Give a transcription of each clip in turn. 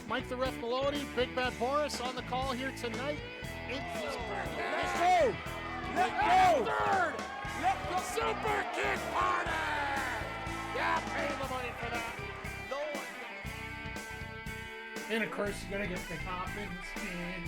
Mike the Ref Maloney, Big Bad Boris on the call here tonight. Let's go! Let go! Third! The Super Kick Party! Yeah, pay the money for that. No one. And of course, you're gonna get the Hoffman spin.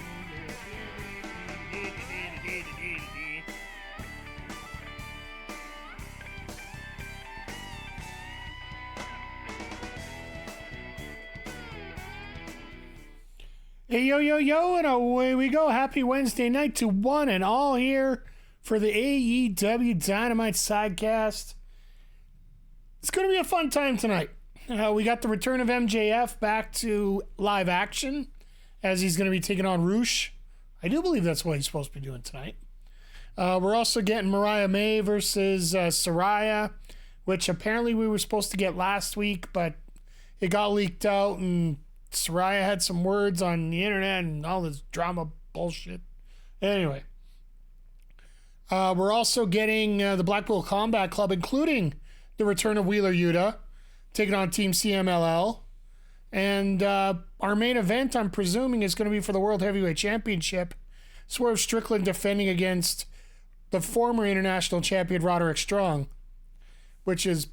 Hey, yo, yo, yo, and away we go. Happy Wednesday night to one and all here for the AEW Dynamite Sidecast. It's going to be a fun time tonight. We got the return of MJF back to live action as he's going to be taking on Roosh. I do believe that's what he's supposed to be doing tonight. We're also getting Mariah May versus Saraya, which apparently we were supposed to get last week, but it got leaked out and Saraya had some words on the internet and all this drama bullshit. Anyway, we're also getting the Blackpool Combat Club, including the return of Wheeler Yuta, taking on Team CMLL. And our main event, I'm presuming, is going to be for the World Heavyweight Championship. Swerve Strickland defending against the former International Champion Roderick Strong, which is...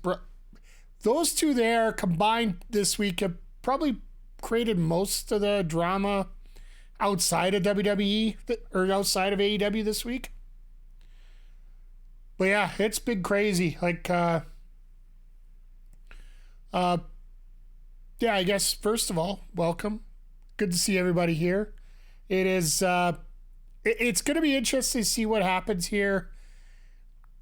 those two there combined this week have probably created most of the drama outside of WWE or outside of AEW this week. But yeah, it's been crazy. Like, yeah, I guess first of all, welcome. Good to see everybody here. It is, it's going to be interesting to see what happens here.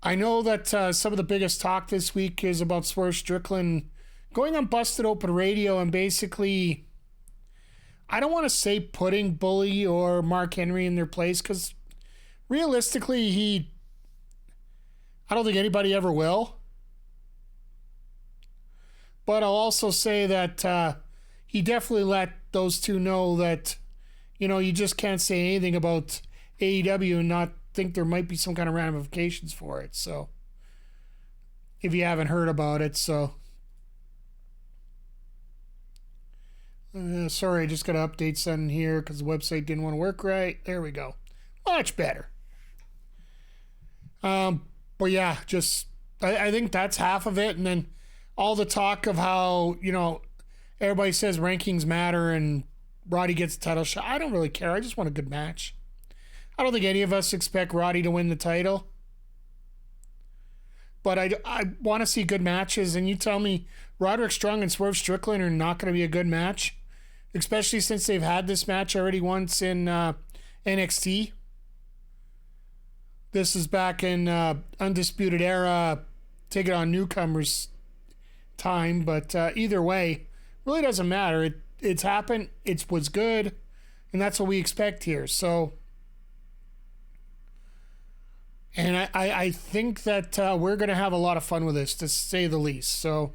I know that some of the biggest talk this week is about Swerve Strickland going on Busted Open Radio and basically, I don't want to say putting Bully or Mark Henry in their place because realistically, I don't think anybody ever will. But I'll also say that he definitely let those two know that, you know, you just can't say anything about AEW and not think there might be some kind of ramifications for it. So, if you haven't heard about it, so... sorry, I just got to update something here because the website didn't want to work right. There we go. Much better. But yeah, just I think that's half of it. And then all the talk of how, you know, everybody says rankings matter and Roddy gets the title shot. I don't really care. I just want a good match. I don't think any of us expect Roddy to win the title. But I want to see good matches. And you tell me Roderick Strong and Swerve Strickland are not going to be a good match, especially since they've had this match already once in NXT. This is back in Undisputed Era, taking on newcomers time. But either way, really doesn't matter. It's happened. It was good. And that's what we expect here. So... and I think that we're going to have a lot of fun with this, to say the least. So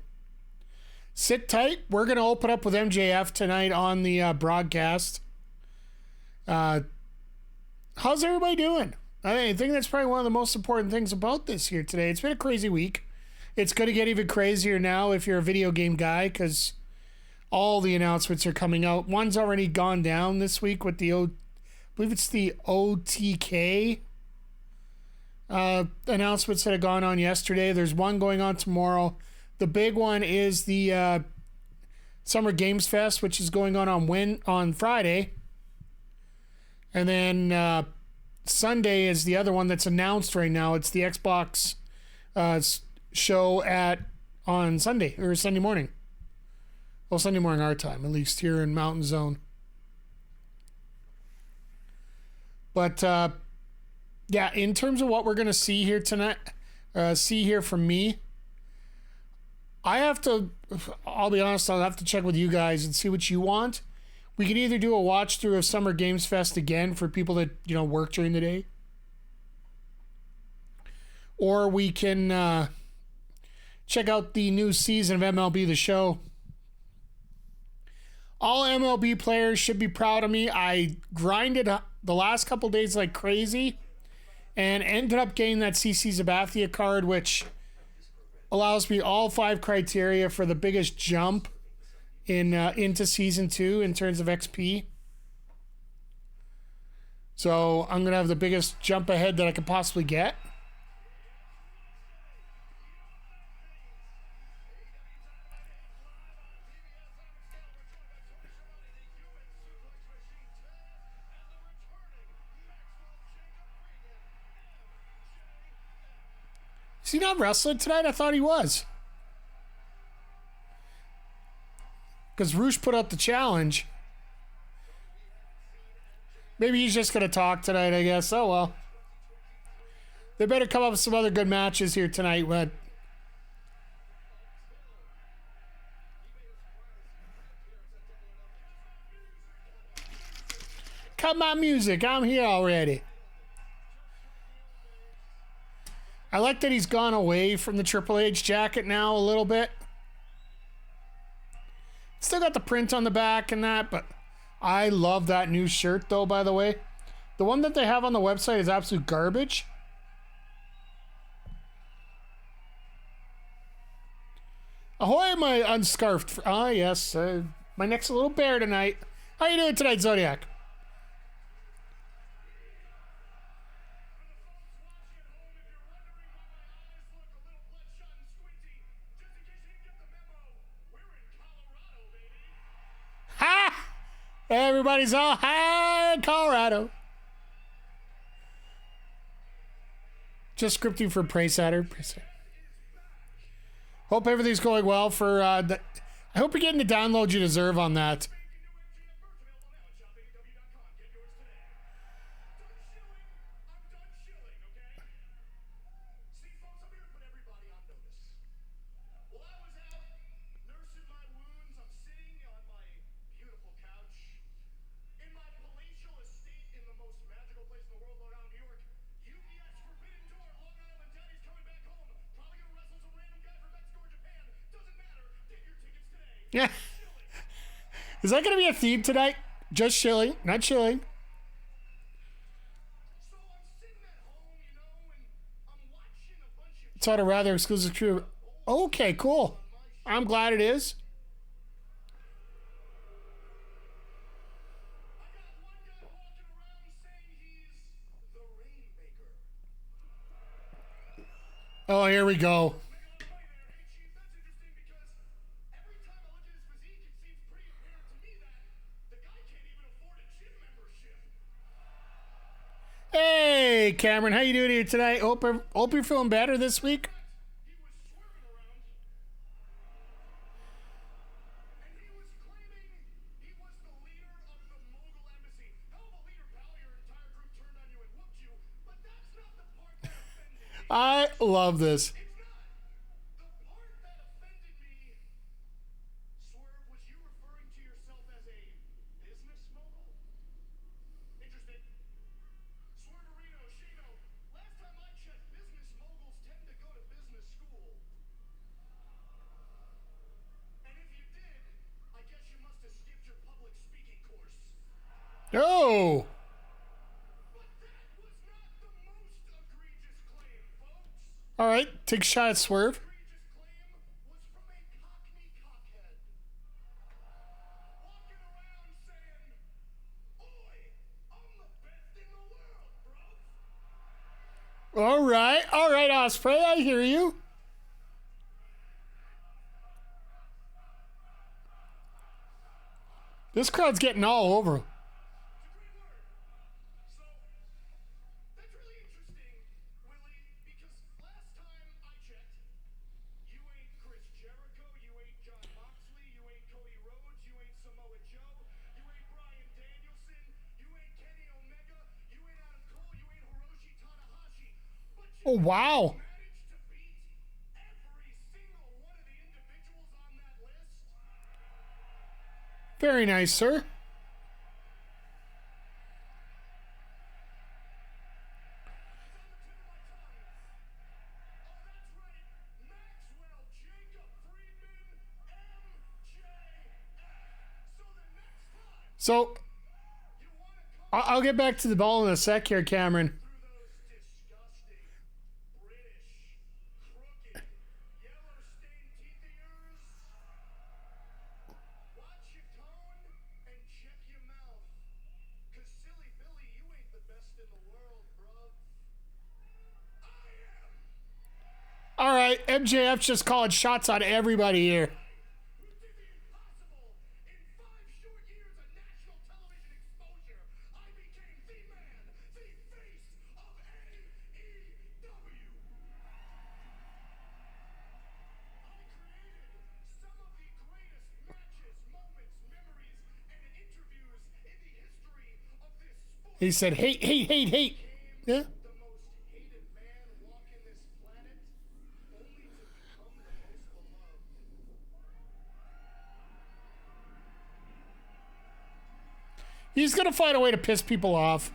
sit tight. We're going to open up with MJF tonight on the broadcast. How's everybody doing? I think that's probably one of the most important things about this here today. It's been a crazy week. It's going to get even crazier now if you're a video game guy because all the announcements are coming out. One's already gone down this week with the, I believe it's the OTK announcements that have gone on yesterday. There's one going on tomorrow. The big one is the Summer Games Fest, which is going on Friday. And then Sunday is the other one that's announced right now. It's the Xbox show on Sunday or Sunday morning. Well, Sunday morning our time, at least here in Mountain Zone. But yeah, in terms of what we're going to see here tonight, see here from me, I'll be honest, I'll have to check with you guys and see what you want. We can either do a watch through of Summer Games Fest again for people that, you know, work during the day. Or we can check out the new season of MLB The Show. All MLB players should be proud of me. I grinded the last couple days like crazy and ended up getting that CC Sabathia card, which allows me all 5 criteria for the biggest jump into season 2 in terms of XP. So I'm going to have the biggest jump ahead that I could possibly get. Is he not wrestling tonight? I thought he was. Because Roosh put out the challenge. Maybe he's just going to talk tonight, I guess. Oh, well. They better come up with some other good matches here tonight, but... Cut my music. I'm here already. I like that he's gone away from the Triple H jacket now a little bit. Still got the print on the back and that, but I love that new shirt, though, by the way. The one that they have on the website is absolute garbage. Ahoy, my unscarfed... Ah, yes. My neck's a little bare tonight. How you doing tonight, Zodiac? Ha! Everybody's all high in Colorado. Just scripting for Praysatter. Hope everything's going well for I hope you're getting the download you deserve on that. Yeah. Is that going to be a theme tonight? Just shilling, not chilling. It's on a rather exclusive crew. Okay, cool. I'm glad it is. Oh, here we go. Hey, Cameron, how you doing here tonight? Hope you're feeling better this week. I love this. Oh! All right, take a shot at Swerve. All right, Ospreay, I hear you. This crowd's getting all over. Oh, wow. Very nice, sir. So, I'll get back to the ball in a sec here, Cameron. MJF's just calling shots on everybody here. He said, hate, hate, hate, hate. Yeah. He's going to find a way to piss people off.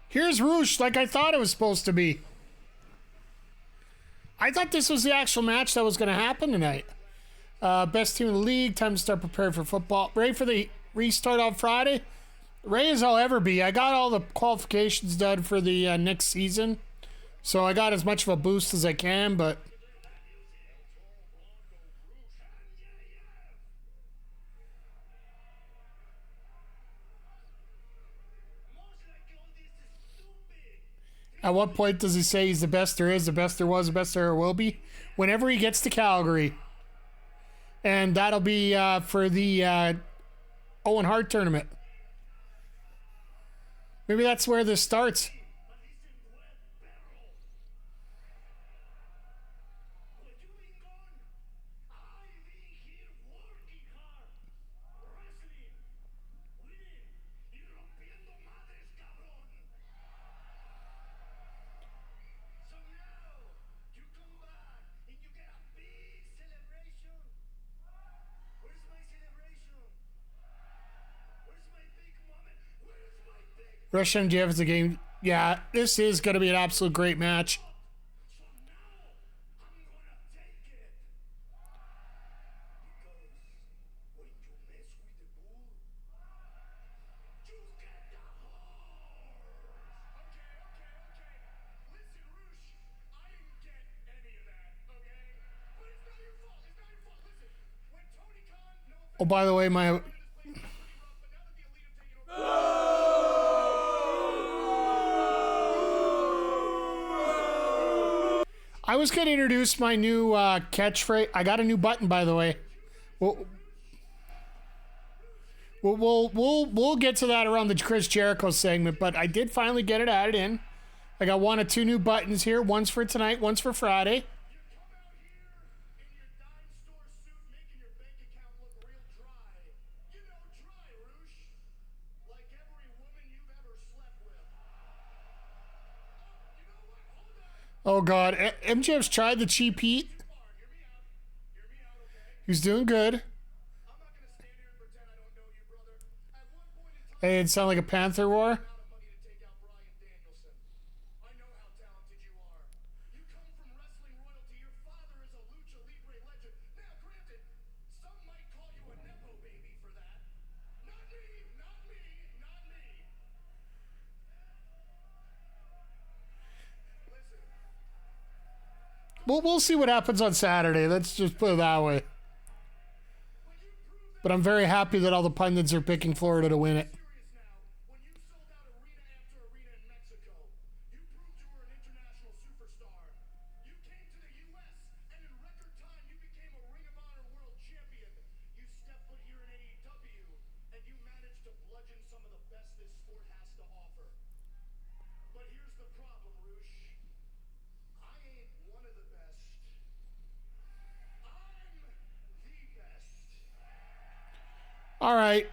Here's Roosh, like I thought it was supposed to be. I thought this was the actual match that was going to happen tonight. Best team in the league, time to start preparing for football. Ready for the restart on Friday? Ready as I'll ever be. I got all the qualifications done for the next season. So I got as much of a boost as I can, but... At what point does he say he's the best there is, the best there was, the best there will be? Whenever he gets to Calgary. And that'll be for the Owen Hart tournament. Maybe that's where this starts. Rush MJF is a game. Yeah, this is going to be an absolute great match. Oh, by the way, my... I was going to introduce my new catchphrase. I got a new button, by the way. We'll get to that around the Chris Jericho segment, but I did finally get it added in. I got one of two new buttons here. One's for tonight, one's for Friday. Oh, God. MJF's tried the cheap heat. He's doing good. Hey, it sound like a Panther War? We'll see what happens on Saturday. Let's just put it that way. But I'm very happy that all the pundits are picking Florida to win it. All right.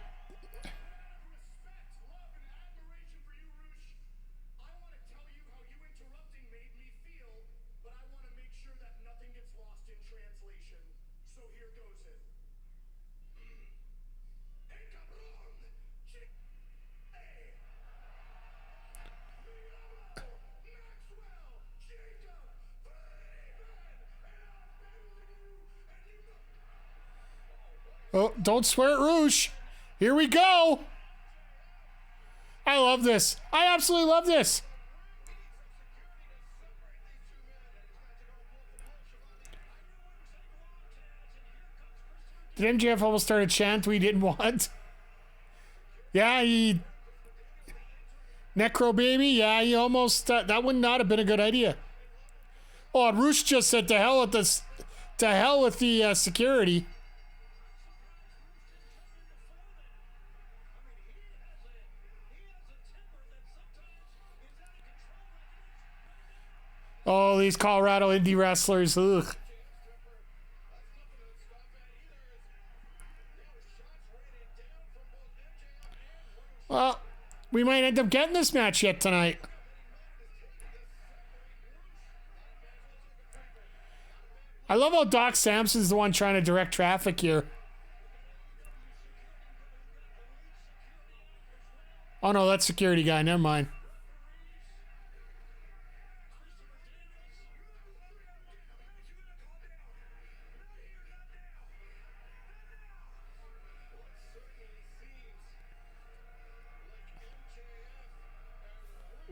Oh, don't swear at Roosh. Here we go. I love this. I absolutely love this. Did MJF almost start a chant we didn't want? Yeah, he... Necro Baby? Yeah, he almost... that would not have been a good idea. Oh, and Roosh just said to hell with this... To hell with the security. Oh, these Colorado indie wrestlers. Ugh. Well, we might end up getting this match yet tonight. I love how Doc Sampson's the one trying to direct traffic here. Oh no, that's security guy. Never mind.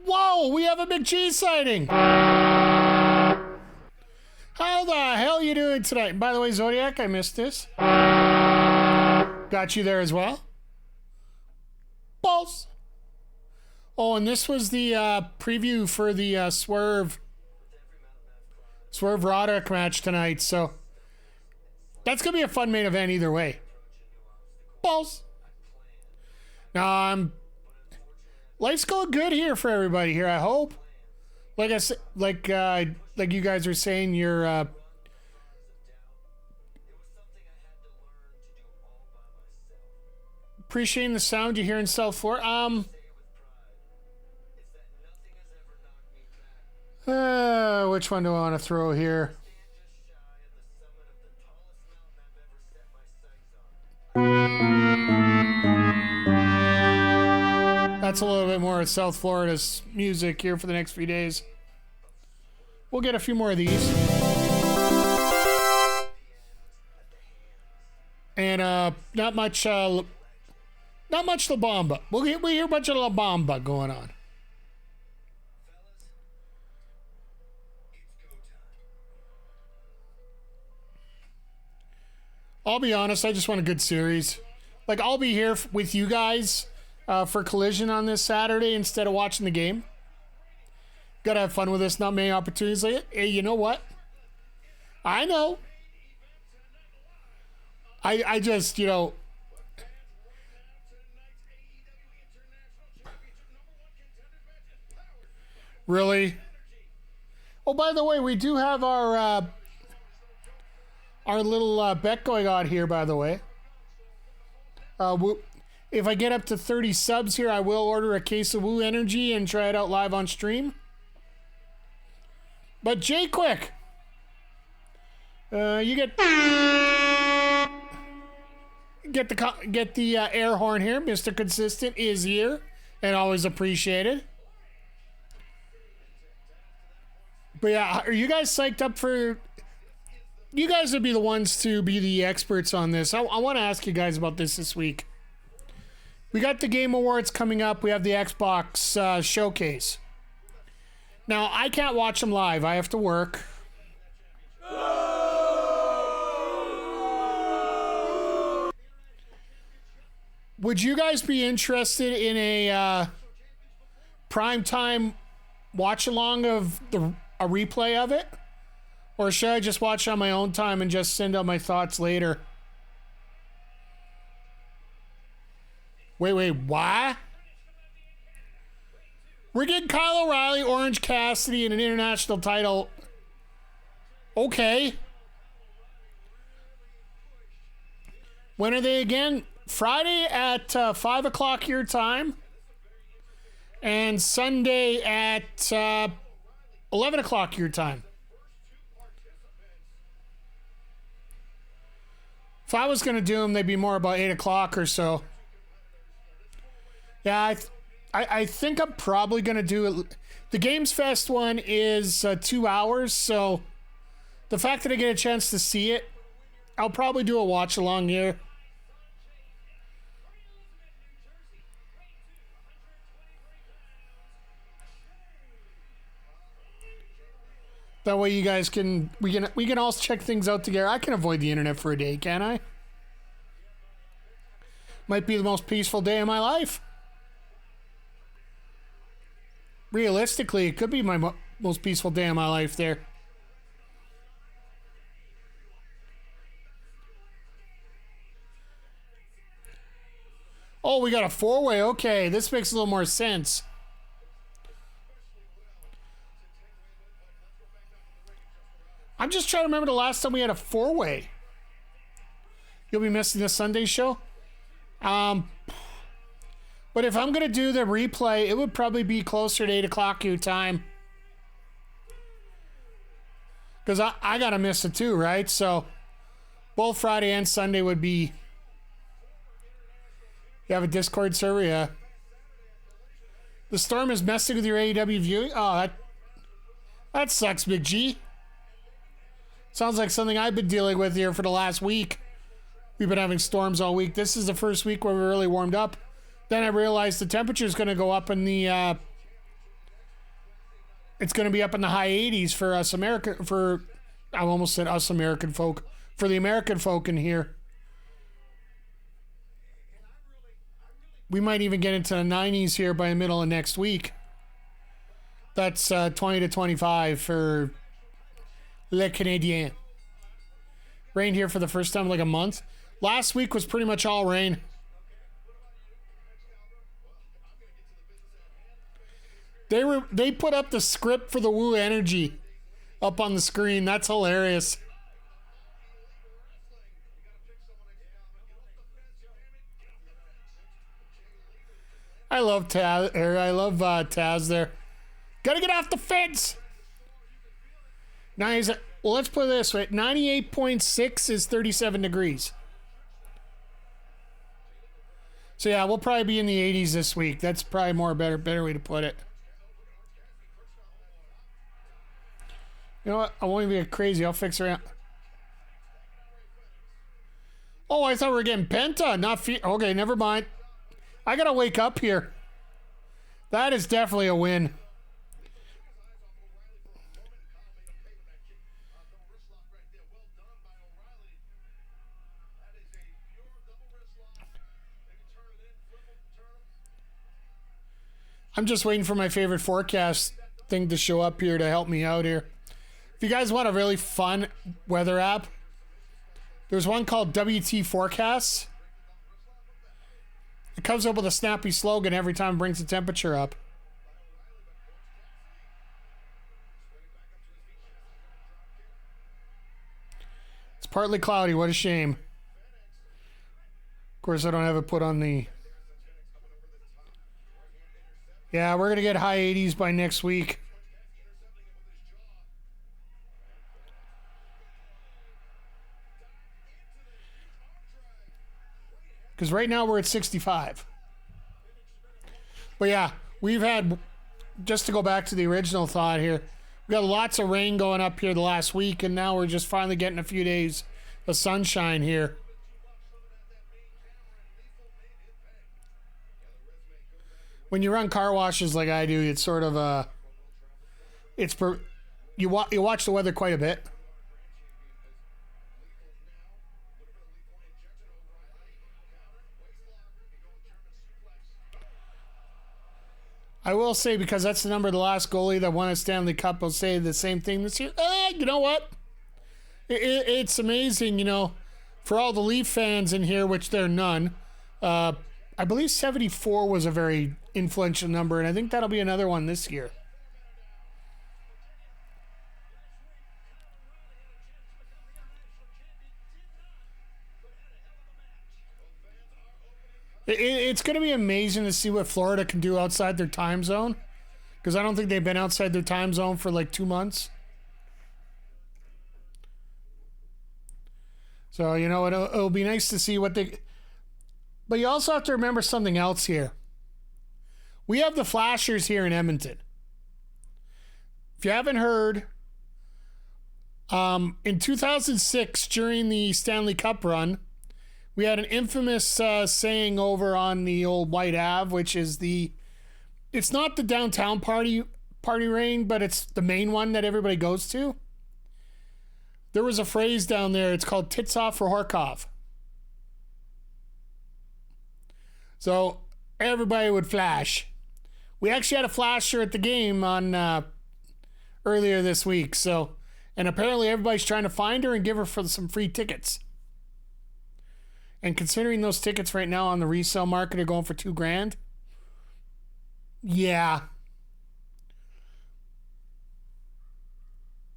Whoa, we have a McG sighting. How the hell you doing tonight? And by the way, Zodiac, I missed this. Got you there as well. Balls. Oh, and this was the preview for the Swerve Roderick match tonight. So that's going to be a fun main event either way. Balls. Now, life's going good here for everybody here, I hope. Like I said, like you guys were saying, you're appreciating the sound you hear in South Florida. Which one do I want to throw here? That's a little bit more of South Florida's music here for the next few days. We'll get a few more of these. And not much La Bamba. We'll hear a bunch of La Bamba going on. I'll be honest, I just want a good series. Like, I'll be here with you guys for Collision on this Saturday instead of watching the game. Gotta have fun with this. Not many opportunities like it. Hey, you know what? I know. I just, you know... Really? Oh, by the way, we do have our little bet going on here, by the way. If I get up to 30 subs here, I will order a case of Woo Energy and try it out live on stream. But Jay Quick, you get the air horn here. Mr. Consistent is here and always appreciated. But yeah, are you guys psyched up for... You guys would be the ones to be the experts on this. I want to ask you guys about this week. We got the Game Awards coming up. We have the Xbox showcase. Now, I can't watch them live. I have to work. Would you guys be interested in a primetime watch-along of a replay of it? Or should I just watch it on my own time and just send out my thoughts later? Wait, why? We're getting Kyle O'Reilly, Orange Cassidy, and an international title. Okay. When are they again? Friday at 5 o'clock your time. And Sunday at 11 o'clock your time. If I was going to do them, they'd be more about 8 o'clock or so. Yeah, I think I'm probably going to do it. The Games Fest one is 2 hours, so the fact that I get a chance to see it, I'll probably do a watch along here. That way you guys we can all check things out together. I can avoid the internet for a day, can't I? Might be the most peaceful day of my life. Realistically, it could be my most peaceful day of my life there. Oh, we got a four-way. Okay, this makes a little more sense. I'm just trying to remember the last time we had a four-way. You'll be missing the Sunday show? But if I'm going to do the replay, it would probably be closer to 8 o'clock your time. Because I got to miss it too, right? So both Friday and Sunday would be... You have a Discord server, yeah. The storm is messing with your AEW viewing? Oh, that sucks, Big G. Sounds like something I've been dealing with here for the last week. We've been having storms all week. This is the first week where we really warmed up. Then I realized the temperature is going to go up in the... it's going to be up in the high 80s for us American... I almost said us American folk. For the American folk in here. We might even get into the 90s here by the middle of next week. That's 20 to 25 for Les Canadiens. Rain here for the first time in like a month. Last week was pretty much all rain. They put up the script for the Woo Energy up on the screen. That's hilarious. I love Taz. I love Taz there. Gotta get off the fence. Well, let's put it this way. 98.6 is 37 degrees. So yeah, we'll probably be in the 80s this week. That's probably better way to put it. You know what? I won't even get crazy. I'll fix around. Oh, I thought we were getting Penta, not okay, never mind. I gotta wake up here. That is definitely a win. I'm just waiting for my favorite forecast thing to show up here to help me out here. If you guys want a really fun weather app, there's one called WT Forecasts. It comes up with a snappy slogan every time it brings the temperature up. It's partly cloudy. What a shame. Of course, I don't have it put on the... Yeah, we're going to get high 80s by next week. Because right now we're at 65. But yeah, we've had, just to go back to the original thought here, we got lots of rain going up here the last week, and now we're just finally getting a few days of sunshine here. When you run car washes like I do, it's sort of you watch the weather quite a bit. I will say, because that's the number of the last goalie that won a Stanley Cup, I'll say the same thing this year. You know what? It's amazing, you know, for all the Leaf fans in here, which there are none. I believe 74 was a very influential number, and I think that'll be another one this year. It's going to be amazing to see what Florida can do outside their time zone, because I don't think they've been outside their time zone for like 2 months. So, you know, it'll be nice to see what they... But you also have to remember something else here. We have the Flashers here in Edmonton. If you haven't heard, in 2006, during the Stanley Cup run, we had an infamous saying over on the old White Ave, which is it's not the downtown party ring, but it's the main one that everybody goes to. There was a phrase down there. It's called "tits off for Horkov." So everybody would flash. We actually had a flasher at the game on earlier this week. So, and apparently everybody's trying to find her and give her for some free tickets. And considering those tickets right now on the resale market are going for $2,000, yeah.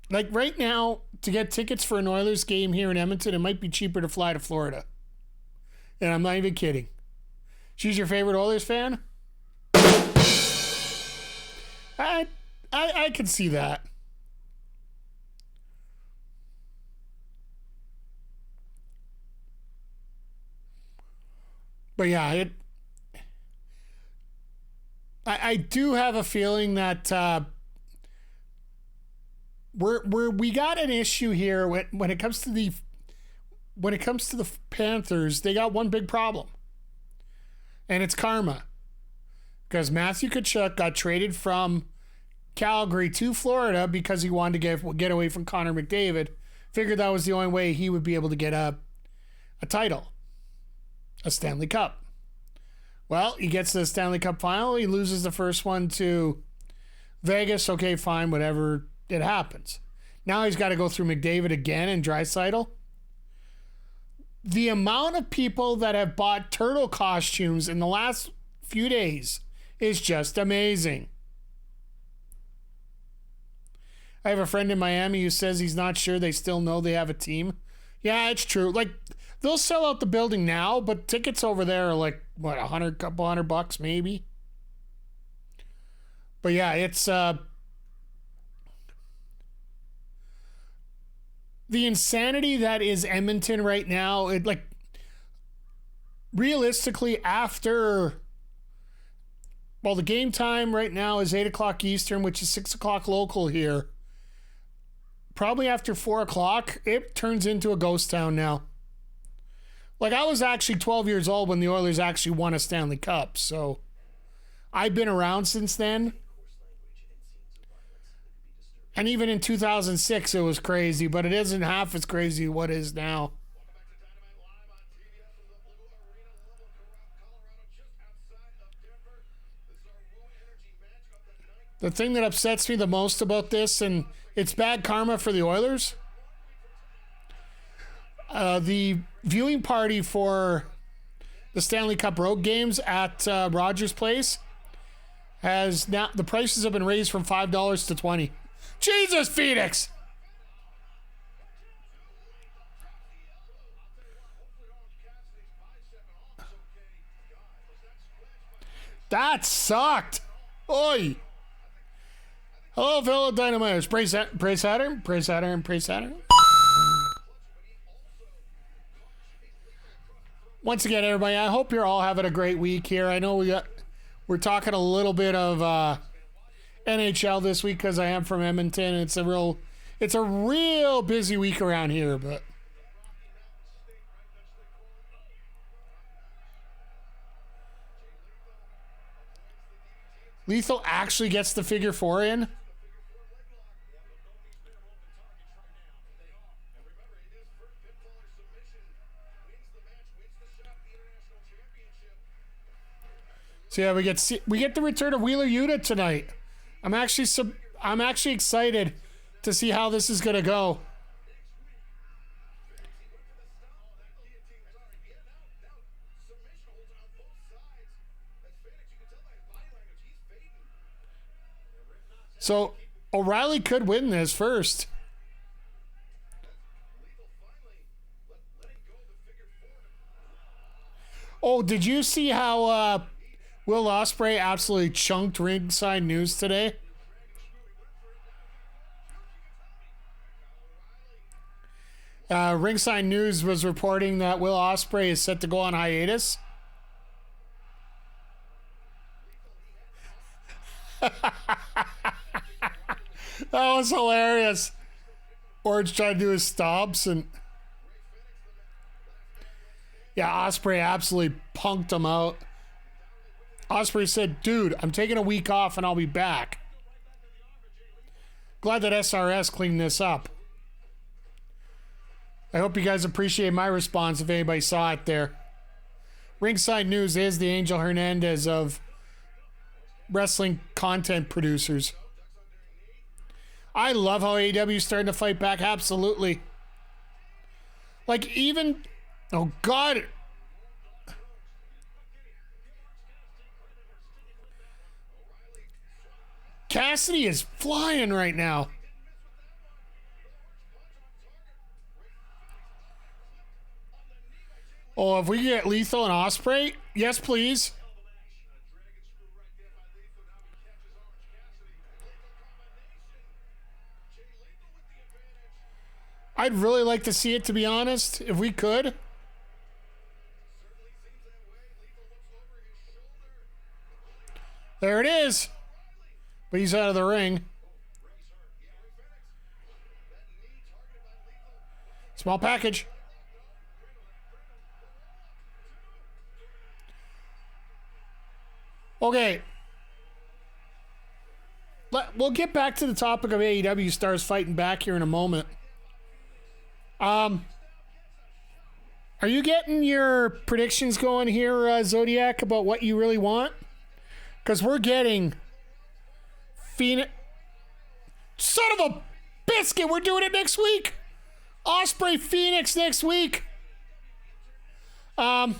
Like right now, to get tickets for an Oilers game here in Edmonton, it might be cheaper to fly to Florida. And I'm not even kidding. She's your favorite Oilers fan? I can see that. But yeah, I do have a feeling that we got an issue here when it comes to the Panthers. They got one big problem, and it's karma, because Matthew Tkachuk got traded from Calgary to Florida because he wanted to get away from Connor McDavid. Figured that was the only way he would be able to get a title, a Stanley Cup. Well, he gets to the Stanley Cup final. He loses the first one to Vegas. Okay, fine, whatever. It happens. Now he's got to go through McDavid again and Draisaitl. The amount of people that have bought turtle costumes in the last few days is just amazing. I have a friend in Miami who says he's not sure they still know they have a team. Yeah, it's true. Like, they'll sell out the building now, but tickets over there are like, what, couple hundred bucks maybe? But yeah, it's the insanity that is Edmonton right now. It, like, realistically, after, well, the game time right now is 8 o'clock Eastern, which is 6 o'clock local here. Probably after 4 o'clock, it turns into a ghost town now. Like, I was actually 12 years old when the Oilers actually won a Stanley Cup, so I've been around since then. And even in 2006, it was crazy, but it isn't half as crazy what it is now. The thing that upsets me the most about this, and it's bad karma for the Oilers, the viewing party for the Stanley Cup road games at Rogers Place has now, the prices have been raised from $5 to $20. Jesus, Fenix! That sucked. Oi. Hello, fellow Dynamiters. Praise Saturn. Praise Saturn. Praise Saturn. Once again, everybody, I hope you're all having a great week here. I know we're talking a little bit of NHL this week because I am from Edmonton. It's a real busy week around here, but Lethal actually gets the figure 4 in. So yeah, we get the return of Wheeler Yuta tonight. I'm actually excited to see how this is gonna go. So O'Reilly could win this first. Oh, did you see how Will Ospreay absolutely chunked Ringside News today? Ringside News was reporting that Will Ospreay is set to go on hiatus. That was hilarious. Orange trying to do his stops, and yeah, Ospreay absolutely punked him out. Ospreay said, "Dude, I'm taking a week off and I'll be back." Glad that SRS cleaned this up. I hope you guys appreciate my response if anybody saw it there. Ringside News is the Angel Hernandez of wrestling content producers. I love how AEW is starting to fight back. Absolutely. Like even... Oh, God. Cassidy is flying right now. Oh, if we get Lethal and Ospreay, yes, please. I'd really like to see it, to be honest, if we could. There it is. But he's out of the ring. Small package. Okay. We'll get back to the topic of AEW stars fighting back here in a moment. Are you getting your predictions going here, Zodiac, about what you really want? Because we're getting Fenix. Son of a biscuit, we're doing it next week. Ospreay Fenix next week. I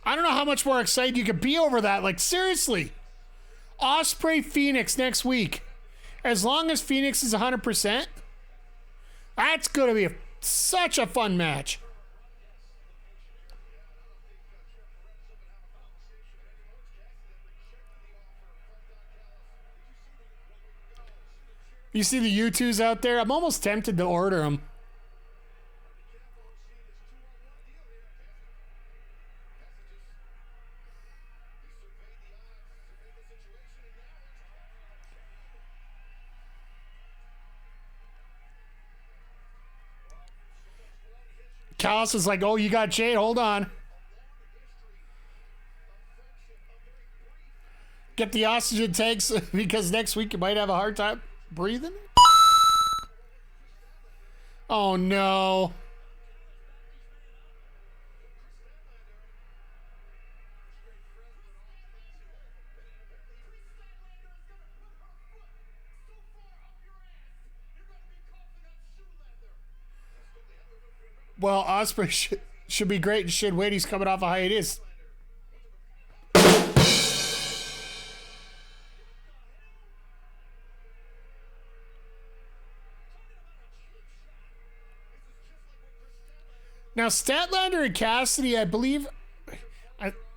don't know how much more excited you could be over that. Like, seriously. Ospreay Fenix next week. As long as Fenix is 100%, that's going to be such a fun match. You see the U2s out there? I'm almost tempted to order them. Callis is like, oh, you got Jade? Hold on. Get the oxygen tanks because next week you might have a hard time breathing. Oh, no. Well, Ospreay should be great and should wait. He's coming off a hiatus. Now, Statlander and Cassidy, I believe,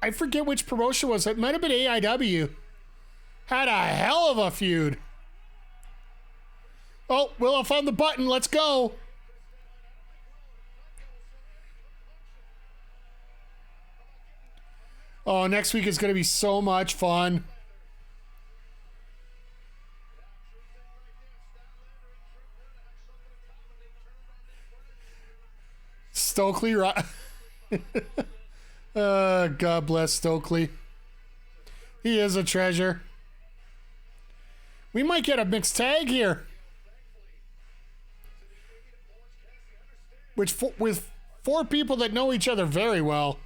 I forget which promotion it was. It might have been AEW. Had a hell of a feud. Oh, Willow found the button. Let's go. Oh, next week is going to be so much fun. Stokely, right? God bless Stokely. He is a treasure. We might get a mixed tag here. With 4 people that know each other very well.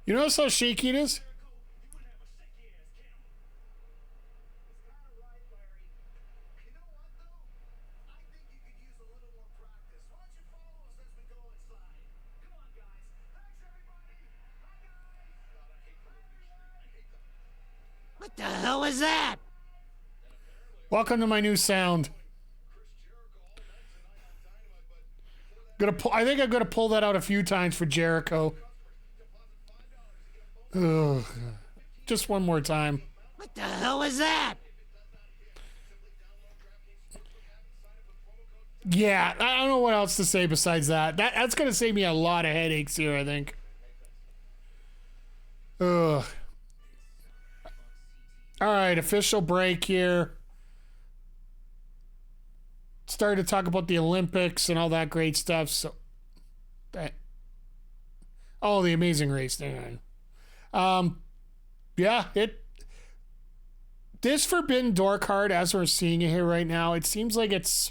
You notice how shaky it is? What the hell is that? Welcome to my new sound. I think I'm gonna pull that out a few times for Jericho. Ugh. Just one more time. What the hell is that? Yeah, I don't know what else to say besides that. That's gonna save me a lot of headaches here, I think. Ugh. All right, official break here. Started to talk about the Olympics and all that great stuff. So, the Amazing Race. Yeah, this Forbidden Door card, as we're seeing it here right now, it seems like it's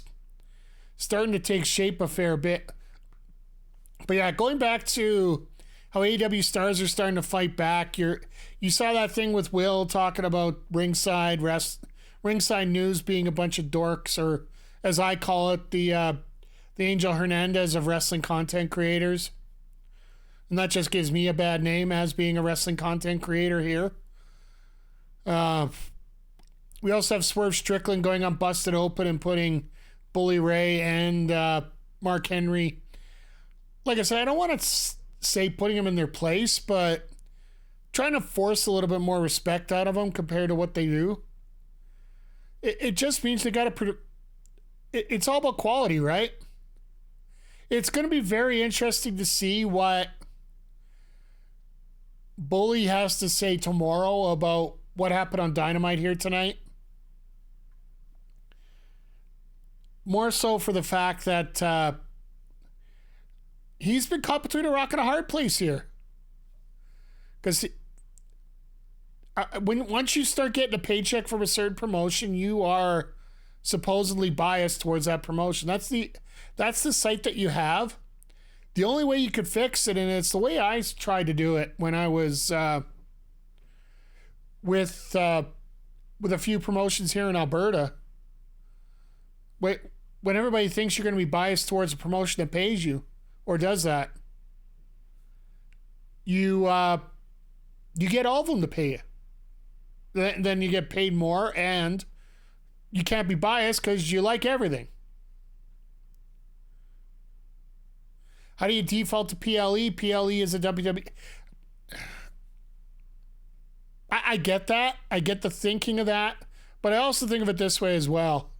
starting to take shape a fair bit. But yeah, going back to how AEW stars are starting to fight back. You saw that thing with Will talking about ringside news being a bunch of dorks, or as I call it, the Angel Hernandez of wrestling content creators. And that just gives me a bad name as being a wrestling content creator here. We also have Swerve Strickland going on Busted Open and putting Bully Ray and Mark Henry. Like I said, I don't want to say putting them in their place, but trying to force a little bit more respect out of them compared to what they do. It just means they got to... It's all about quality, right? It's going to be very interesting to see what Bully has to say tomorrow about what happened on Dynamite here tonight. More so for the fact that he's been caught between a rock and a hard place here. Because once you start getting a paycheck from a certain promotion, you are supposedly biased towards that promotion. That's the site that you have. The only way you could fix it, and it's the way I tried to do it when I was with a few promotions here in Alberta. When everybody thinks you're going to be biased towards a promotion that pays you or does that, you get all of them to pay you. Then you get paid more, and you can't be biased because you like everything. How do you default to PLE? PLE is a WWE. I get that. I get the thinking of that. But I also think of it this way as well.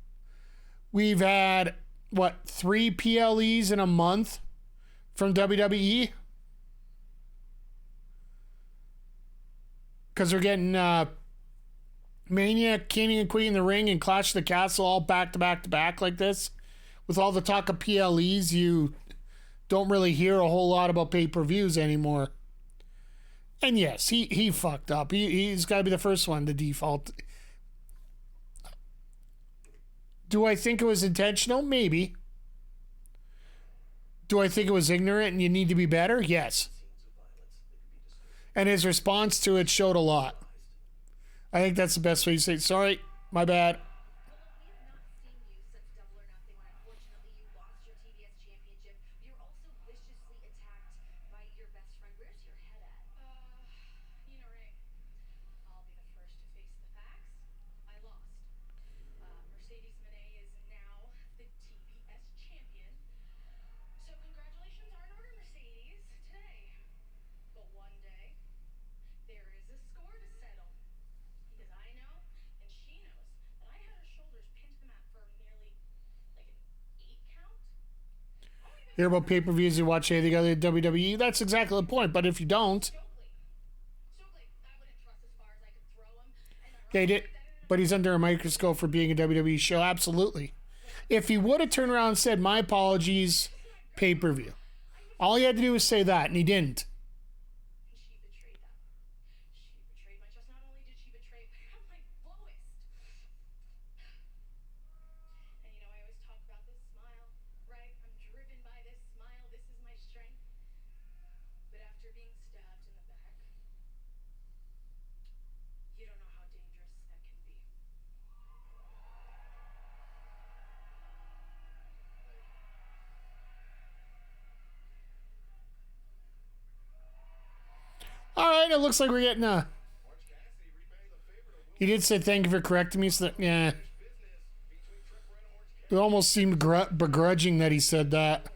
We've had, 3 PLEs in a month from WWE? Because we're getting Mania, King and Queen in the Ring, and Clash of the Castle all back to back to back like this. With all the talk of PLEs, you don't really hear a whole lot about pay-per-views anymore. And yes, he fucked up. He's got to be the first one to default. Do I think it was intentional? Maybe. Do I think it was ignorant and you need to be better? Yes. And his response to it showed a lot. I think that's the best way to say it. Sorry, my bad. Hear about pay-per-views, you watch anything other than WWE? That's exactly the point. But if you don't... Okay, but he's under a microscope for being a WWE show. Absolutely. If he would have turned around and said, my apologies, pay-per-view. All he had to do was say that, and he didn't. kind of looks like we're getting a... He did say thank you for correcting me, so that, yeah. It almost seemed begrudging that he said that.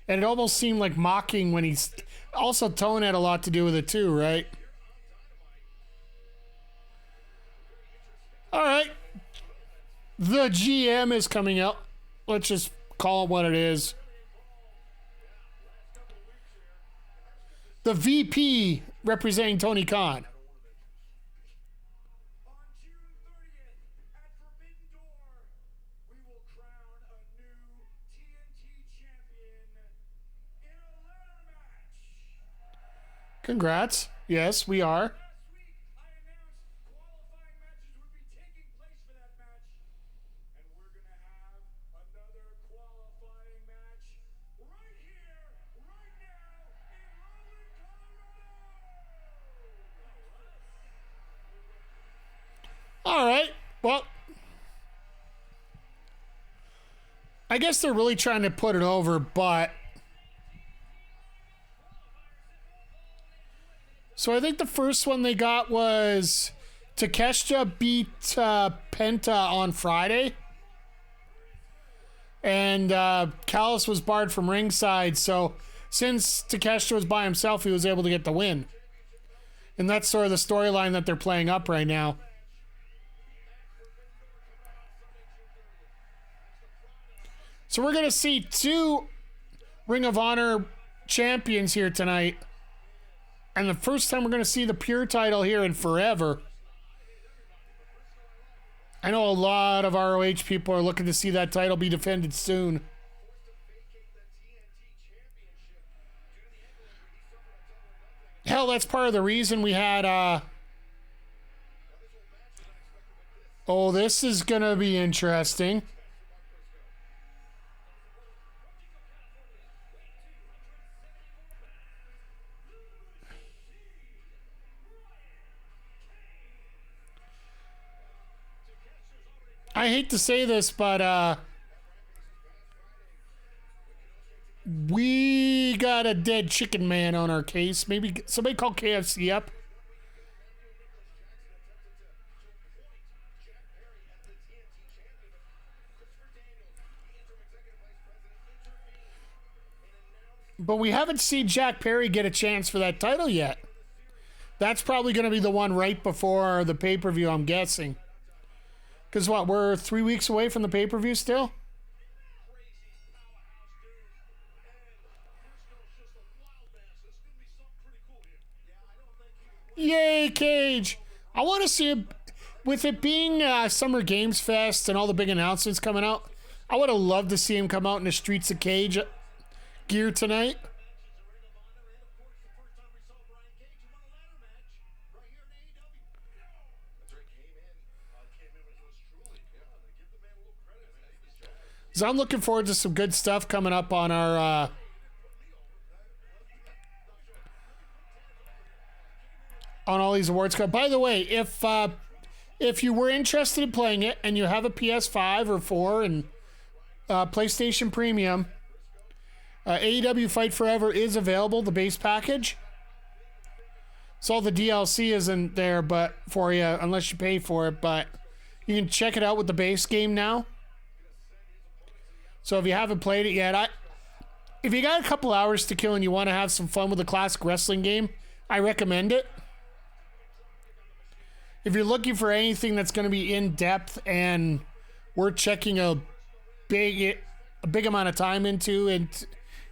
And it almost seemed like mocking when he's... Also, tone had a lot to do with it too, right? All right. The GM is coming out. Let's just call it what it is. The VP representing Tony Khan. On June 30th at Forbidden Door, we will crown a new TNT champion in a ladder match. Congrats. Yes, we are. Last week, I announced qualifying matches would be taking place for that match. And we're going to have another qualifying match right here, right now, in Rowland, Colorado. All right. Well, I guess they're really trying to put it over, but... So I think the first one they got was Takeshita beat Penta on Friday. And Callis was barred from ringside, so since Takeshita was by himself, he was able to get the win. And that's sort of the storyline that they're playing up right now. So we're going to see two Ring of Honor champions here tonight. And the first time we're going to see the pure title here in forever. I know a lot of ROH people are looking to see that title be defended soon. Hell, that's part of the reason we had... Oh, this is going to be interesting. I hate to say this, but we got a dead chicken man on our case. Maybe somebody call KFC up. But we haven't seen Jack Perry get a chance for that title yet. That's probably going to be the one right before the pay-per-view, I'm guessing. Because what, we're 3 weeks away from the pay-per-view still? Yay, Cage! I want to see it, with it being Summer Games Fest and all the big announcements coming out, I would have loved to see him come out in the Streets of Cage gear tonight. So I'm looking forward to some good stuff coming up on our on all these awards. By the way, if you were interested in playing it and you have a PS5 or 4 and PlayStation Premium, AEW Fight Forever is available, the base package. So all the DLC isn't there but for you unless you pay for it, but you can check it out with the base game now. So if you haven't played it yet, if you got a couple hours to kill and you want to have some fun with a classic wrestling game, I recommend it. If you're looking for anything that's going to be in depth and worth checking a big amount of time into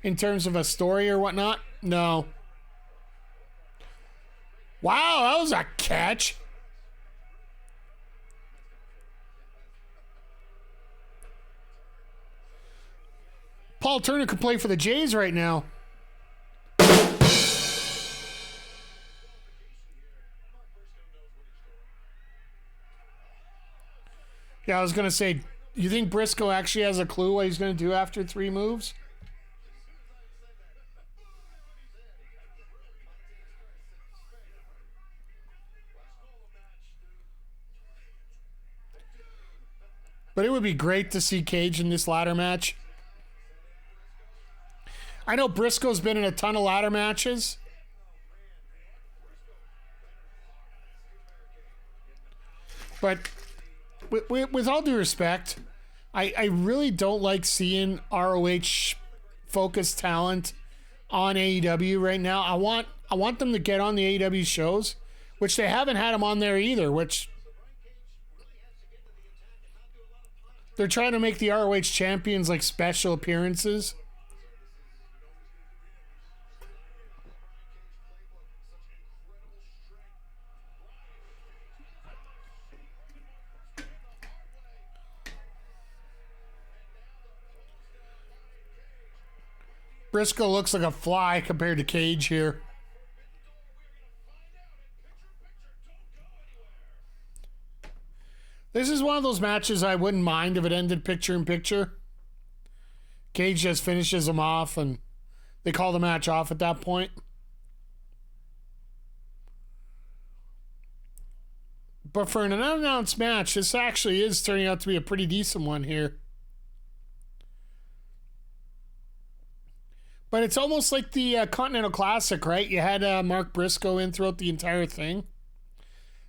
in terms of a story or whatnot, no. Wow, that was a catch. Paul Turner could play for the Jays right now. Yeah, I was going to say, you think Briscoe actually has a clue what he's going to do after 3 moves? But it would be great to see Cage in this ladder match. I know Briscoe's been in a ton of ladder matches. But with all due respect, I really don't like seeing ROH focused talent on AEW right now. I want them to get on the AEW shows, which they haven't had them on there either, which they're trying to make the ROH champions like special appearances. Briscoe looks like a fly compared to Cage here. This is one of those matches I wouldn't mind if it ended picture in picture. Cage just finishes him off and they call the match off at that point. But for an unannounced match, this actually is turning out to be a pretty decent one here. But it's almost like the Continental Classic, right? You had Mark Briscoe in throughout the entire thing.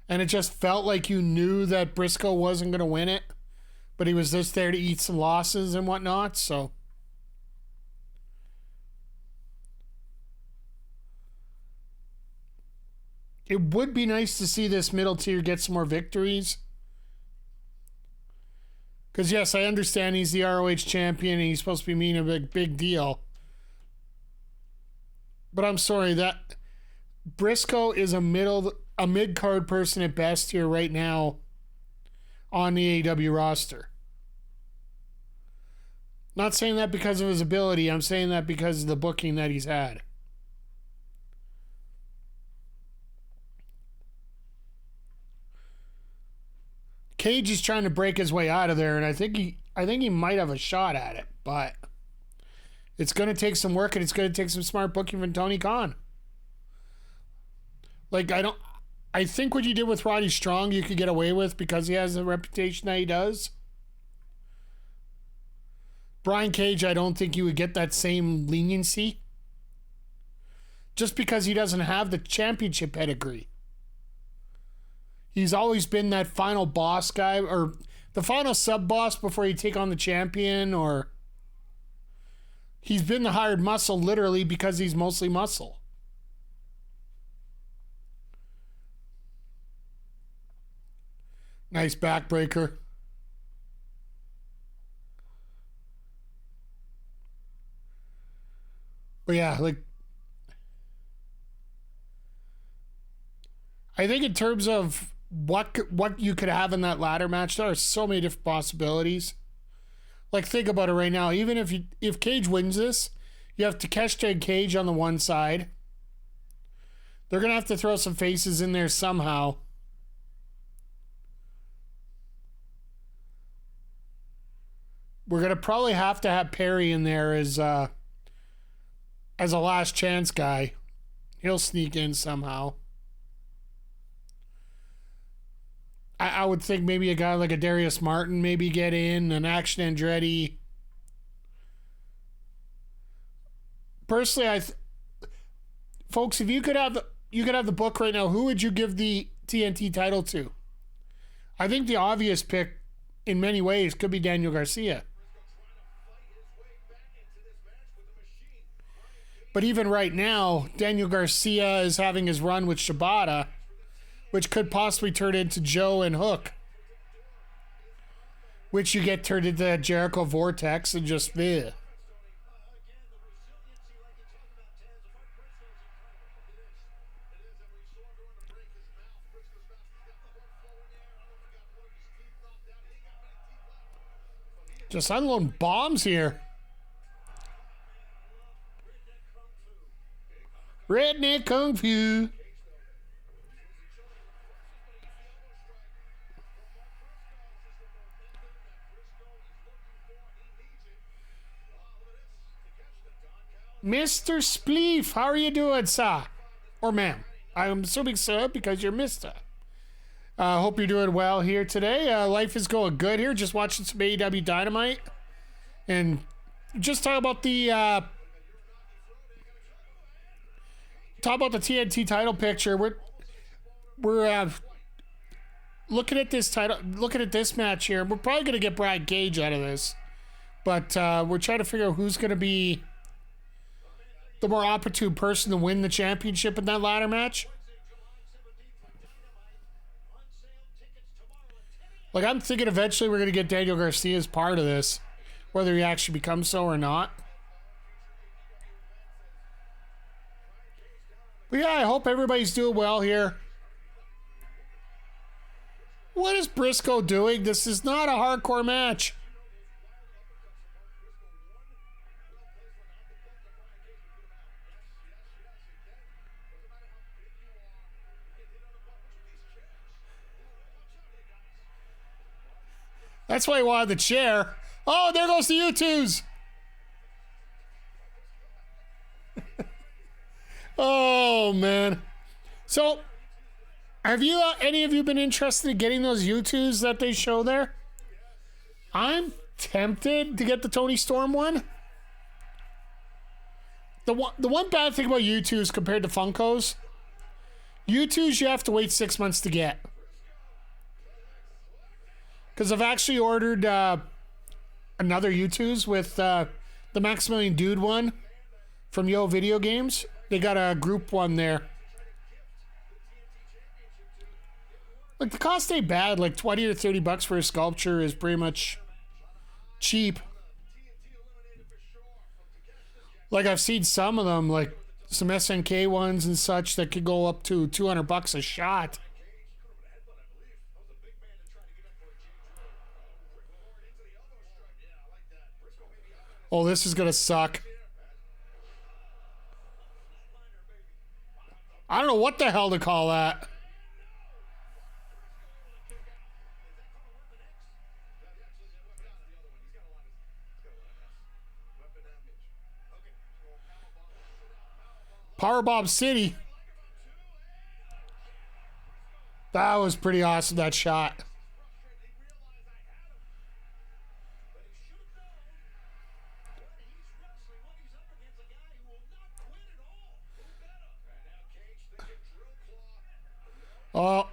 And it just felt like you knew that Briscoe wasn't going to win it. But he was just there to eat some losses and whatnot, so. It would be nice to see this middle tier get some more victories. Because, yes, I understand he's the ROH champion and he's supposed to be meaning a big deal. But I'm sorry, that Briscoe is a mid-card person at best here right now on the AEW roster. Not saying that because of his ability. I'm saying that because of the booking that he's had. Cage is trying to break his way out of there, and I think he might have a shot at it, but it's going to take some work and it's going to take some smart booking from Tony Khan. Like, I think what you did with Roddy Strong you could get away with because he has the reputation that he does. Brian Cage, I don't think you would get that same leniency. Just because he doesn't have the championship pedigree. He's always been that final boss guy, or the final sub-boss before you take on the champion, or he's been the hired muscle literally because he's mostly muscle. Nice backbreaker. But yeah, like, I think in terms of what you could have in that ladder match, there are so many different possibilities. Like, think about it right now. Even if Cage wins this, you have Takeshita and Cage on the one side. They're going to have to throw some faces in there somehow. We're going to probably have to have Perry in there as a last chance guy. He'll sneak in somehow. I would think maybe a guy like a Darius Martin maybe get in, an Action Andretti. Personally, folks, if you could have the book right now, who would you give the TNT title to? I think the obvious pick in many ways could be Daniel Garcia. But even right now, Daniel Garcia is having his run with Shibata, which could possibly turn into Joe and Hook. Which you get turned into that Jericho Vortex and just bleh. Just unloading bombs here. Redneck Kung Fu. Mr. Spleef, how are you doing, sir? Or ma'am. I'm assuming sir because you're Mr. Hope you're doing well here today. Life is going good here. Just watching some AEW Dynamite. And just talk about the talk about the TNT title picture. We're looking at this title, looking at this match here. We're probably gonna get Brian Cage out of this, but we're trying to figure out who's gonna be the more opportune person to win the championship in that ladder match. Like, I'm thinking eventually we're gonna get Daniel Garcia as part of this, whether he actually becomes so or not. But yeah, I hope everybody's doing well here. What is Briscoe doing? This is not a hardcore match. That's why he wanted the chair. Oh, there goes the U2s. Oh, man. So, have you, any of you been interested in getting those U2s that they show there? I'm tempted to get the Tony Storm one. The one bad thing about U2s compared to Funkos, U2s you have to wait 6 months to get. Because I've actually ordered another U2s with the Maximilian Dude one from Yo Video Games. They got a group one there. Like, the cost ain't bad. Like, 20 or 30 bucks for a sculpture is pretty much cheap. Like, I've seen some of them, like some SNK ones and such, that could go up to 200 bucks a shot. Oh, this is gonna suck. I don't know what the hell to call that. Powerbomb City. That was pretty awesome, that shot. Oh,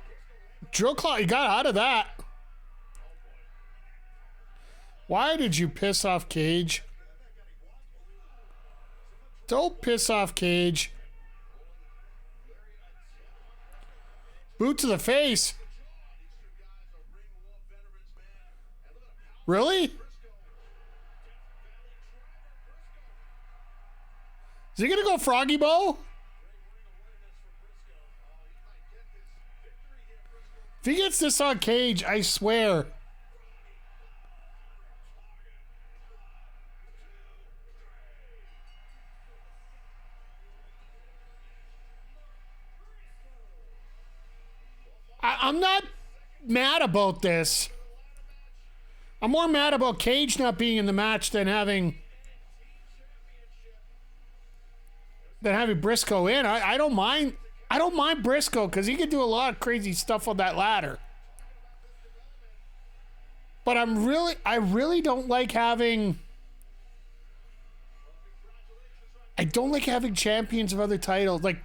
Drill Claw, you got out of that. Why did you piss off Cage? Don't piss off Cage. Boot to the face. Really? Is he gonna go Froggy Bow? If he gets this on Cage, I swear. I'm not mad about this. I'm more mad about Cage not being in the match than having Briscoe in. I don't mind. I don't mind Briscoe because he can do a lot of crazy stuff on that ladder. But I really don't like having. I don't like having champions of other titles. Like,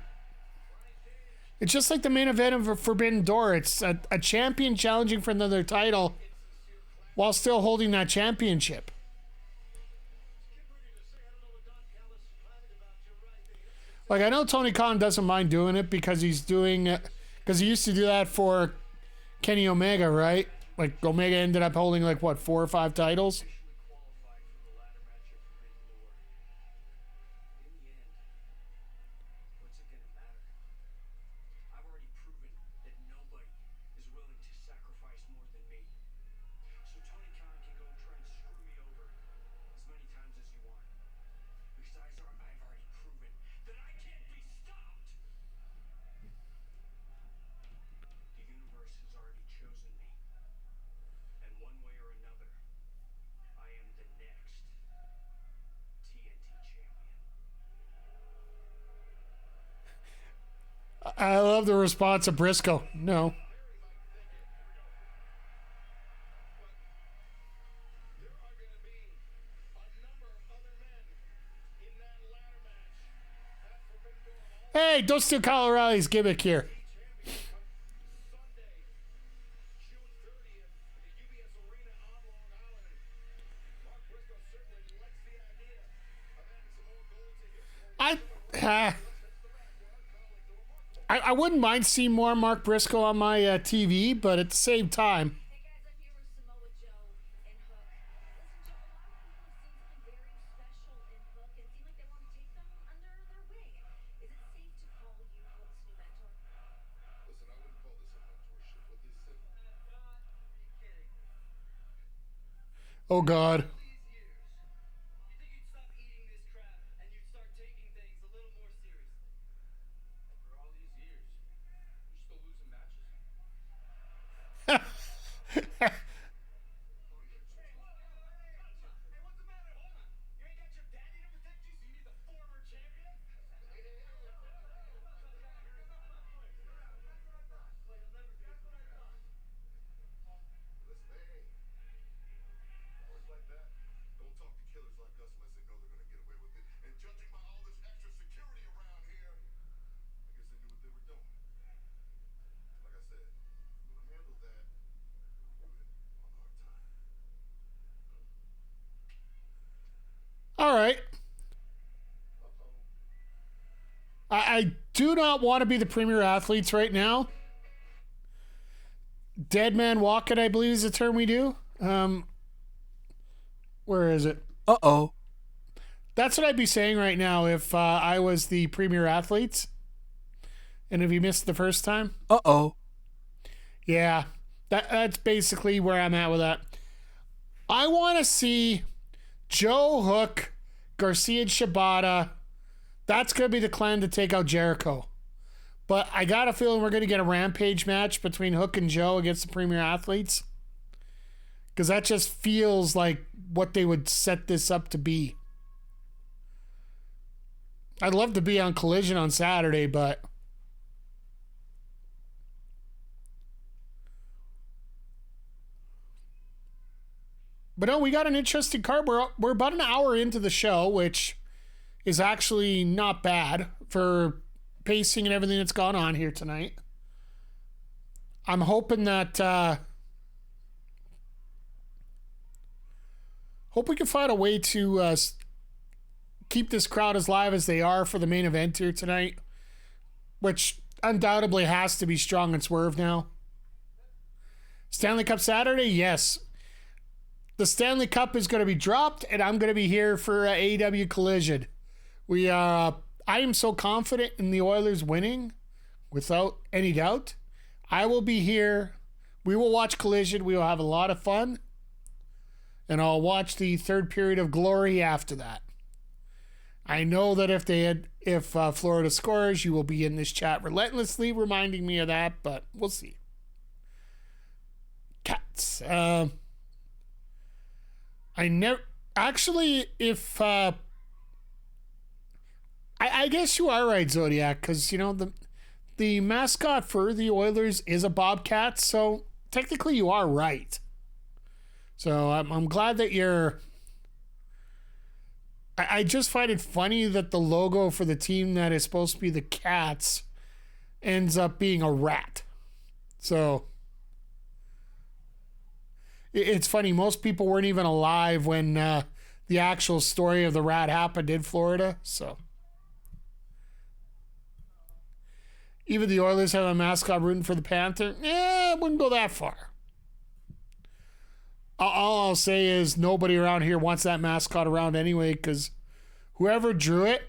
it's just like the main event of Forbidden Door. It's a champion challenging for another title while still holding that championship. Like, I know Tony Khan doesn't mind doing it because he used to do that for Kenny Omega, right? Like, Omega ended up holding, like, what, 4 or 5 titles? I love the response of Briscoe. No. Hey, Hey, don't steal Kyle O'Reilly's gimmick here. Sunday, June 30th, at the UBS Arena on Long Island. Mark Briscoe certainly likes the idea of adding some more gold to his career. I wouldn't mind seeing more Mark Briscoe on my TV, but at the same time, Hey guys, I'm here with Samoa Joe and Hook. Listen, Joe, a lot of people have seen something very special in Hook and seem like they want to take them under their wing. Is it safe to call you Hook's new mentor? Listen, I wouldn't call this a mentorship, but this is... oh God. These years, you think you'd stop eating this crap and you'd start taking things a little more seriously? After all these years, you're still losing matches? Hey, what's the matter? Hold on. You ain't got your daddy to protect you, so you need the former champion? Listen, hey. Boys like that don't talk to killers like us unless they know they're gonna get away with it. And judging by all this extra security around here, I guess they knew what they were doing. Like I said, we'll handle that. We'll do it on our time. All right. I do not want to be the premier athletes right now. Dead man walking, I believe, is the term we do. Where is it? Uh-oh. That's what I'd be saying right now if I was the premier athletes. And if you missed the first time. Uh-oh. Yeah, that's basically where I'm at with that. I want to see Joe Hook, Garcia and Shibata. That's going to be the clan to take out Jericho. But I got a feeling we're going to get a Rampage match between Hook and Joe against the Premier Athletes. Because that just feels like what they would set this up to be. I'd love to be on Collision on Saturday, but... But no, we got an interesting card. We're about an hour into the show, which is actually not bad for pacing and everything that's gone on here tonight. I'm hoping that hope we can find a way to keep this crowd as live as they are for the main event here tonight, which undoubtedly has to be Strong and Swerve now. Stanley Cup Saturday, yes. The Stanley Cup is going to be dropped, and I'm going to be here for AEW Collision. I am so confident in the Oilers winning, without any doubt. I will be here. We will watch Collision. We will have a lot of fun, and I'll watch the third period of glory after that. I know that if Florida scores, you will be in this chat relentlessly reminding me of that, but we'll see. Cats. I never actually. If I guess you are right, Zodiac, because you know the mascot for the Oilers is a bobcat, so technically you are right. So I'm glad that you're. I just find it funny that the logo for the team that is supposed to be the Cats ends up being a rat. So it's funny. Most people weren't even alive when the actual story of the rat happened in Florida. So even the Oilers have a mascot rooting for the Panther. I wouldn't go that far. All I'll say is nobody around here wants that mascot around anyway, because whoever drew up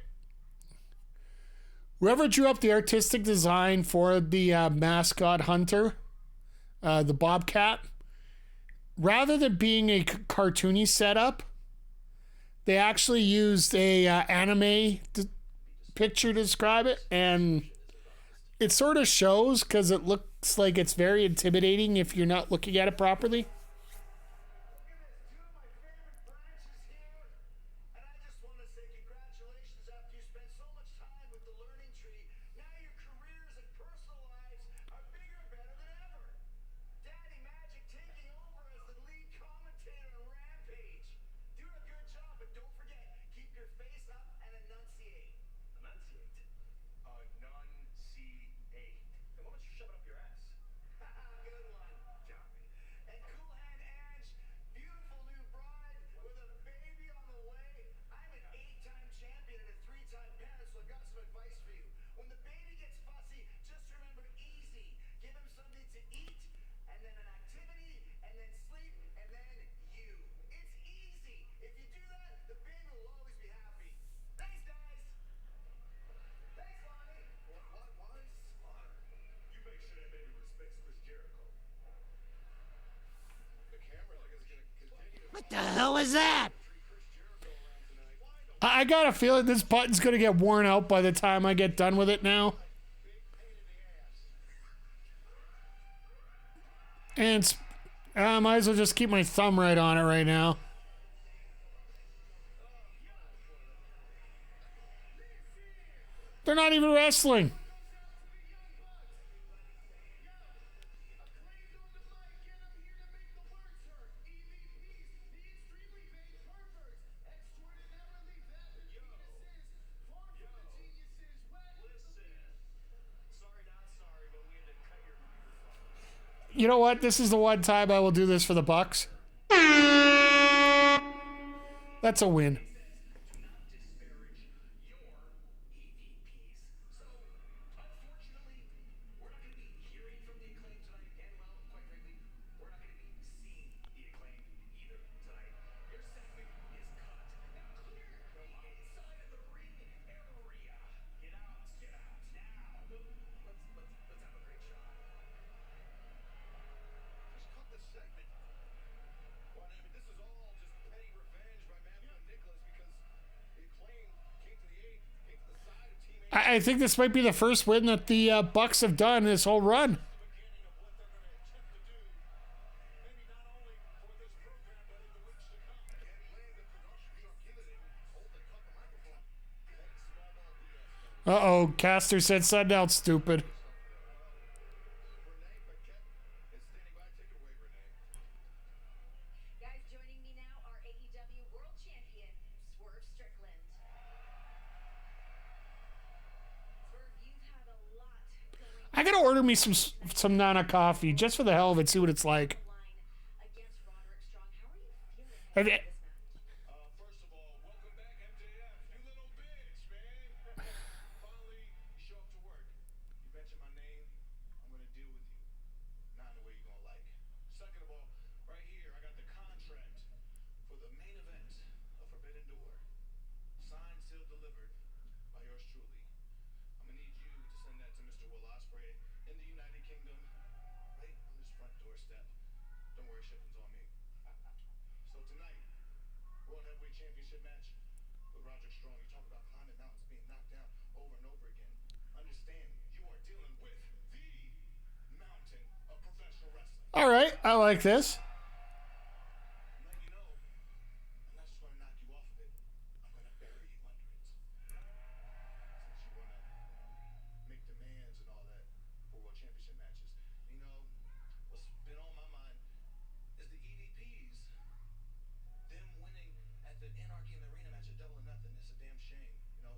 the artistic design for the mascot Hunter, the Bobcat, rather than being a cartoony setup, they actually used a anime picture to describe it, and it sort of shows because it looks like it's very intimidating if you're not looking at it properly. Two of my favorite branches here, and I just want to say congratulations after you spent so much time with the Learning Tree. Now your careers and personal lives are bigger and better than ever. Daddy Magic taking over as the lead commentator on Rampage. Do a good job, but don't forget, keep your face up and enunciate. Enunciate? What the hell was that? I got a feeling this button's going to get worn out by the time I get done with it now. And I might as well just keep my thumb right on it right now. They're not even wrestling. You know what? This is the one time I will do this for the Bucks. That's a win. I think this might be the first win that the Bucks have done this whole run. Uh-oh, Caster said something else stupid. Guys, joining me now are AEW World Champion Swerve Strickland. Swerve, you've had a lot going I gotta order me some Nana coffee just for the hell of it, see what it's like. on against Roderick Strong. How are you feeling Have about you- this match? First of all, welcome back, MJF. You little bitch, man. Finally, you show up to work. You mention my name, I'm gonna deal with you. Not in the way you're gonna like. Second of all, right here, I got the contract for the main event of Forbidden Door. Signed, sealed, delivered by yours truly. I'm gonna need you to send that to Mr. Will Ospreay in the United Kingdom, right on this front doorstep. Don't worry, shipping's on me. So tonight, World Heavyweight Championship match with Roderick Strong. You talk about climbing mountains, being knocked down over and over again. Understand, you are dealing with the mountain of professional wrestling. All right, I like this. I'm letting you know, I'm not just going to knock you off of it, I'm going to bury you under it. Since you want to make demands and all that for World Championship matches. You know, what's been on my mind is the EVPs. Them winning at the Anarchy in the Arena match at Double or Nothing is a damn shame. You know,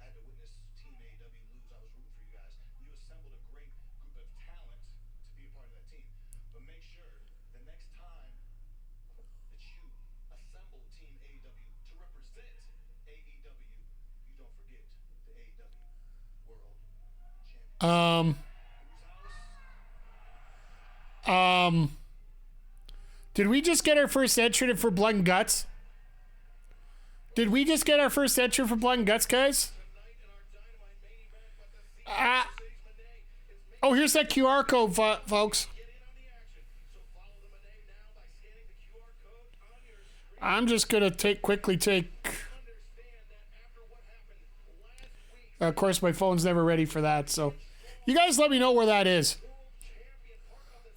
I had to witness Team AEW lose. I was rooting for you guys. You assembled a great group of talent to be a part of that team. But make sure the next time that you assemble Team AEW to represent AEW, you don't forget the AEW World Champion. Did we just get our first entrant for Blood and Guts? Did we just get our first entrant for Blood and Guts, guys? Oh, here's that QR code, folks. I'm just gonna quickly take. Of course, my phone's never ready for that, so you guys let me know where that is.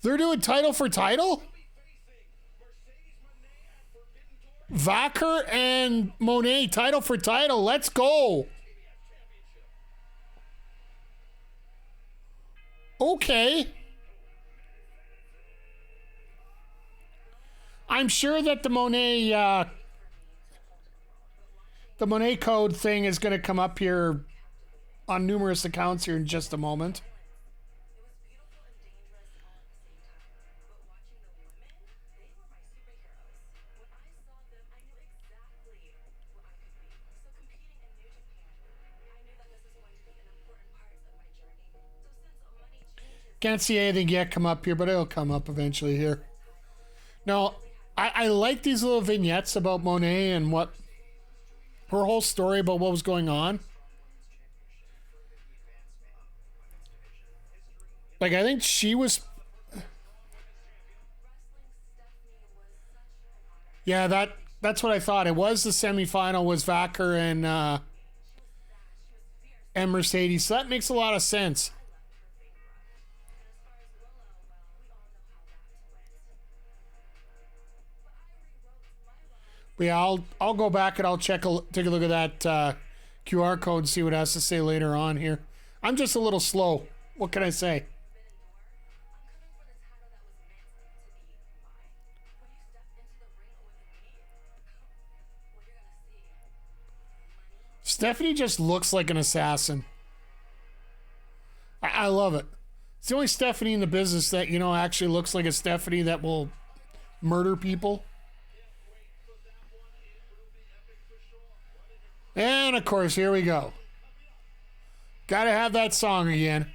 They're doing title for title? Vacker and Monet, title for title. Let's go. Okay. I'm sure that the Monet code thing is going to come up here on numerous accounts here in just a moment. Can't see anything yet come up here, but it'll come up eventually here. Now, I like these little vignettes about Monet and what her whole story about what was going on. Like, I think she was... Yeah, that's what I thought. It was the semifinal was Vacker and Mercedes. So that makes a lot of sense. But yeah, I'll go back and I'll take a look at that QR code and see what it has to say later on here. I'm just a little slow. What can I say? Stephanie just looks like an assassin. I love it. It's the only Stephanie in the business that, you know, actually looks like a Stephanie that will murder people. And of course, here we go. Gotta have that song again.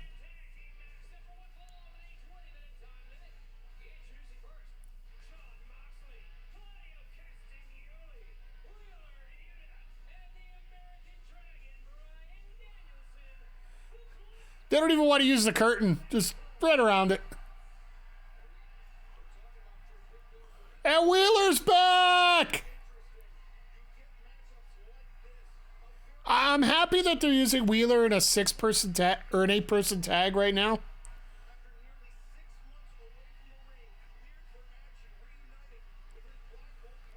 They don't even want to use the curtain. Just spread around it. And Wheeler's back! I'm happy that they're using Wheeler in a 6-person tag or an 8-person tag right now.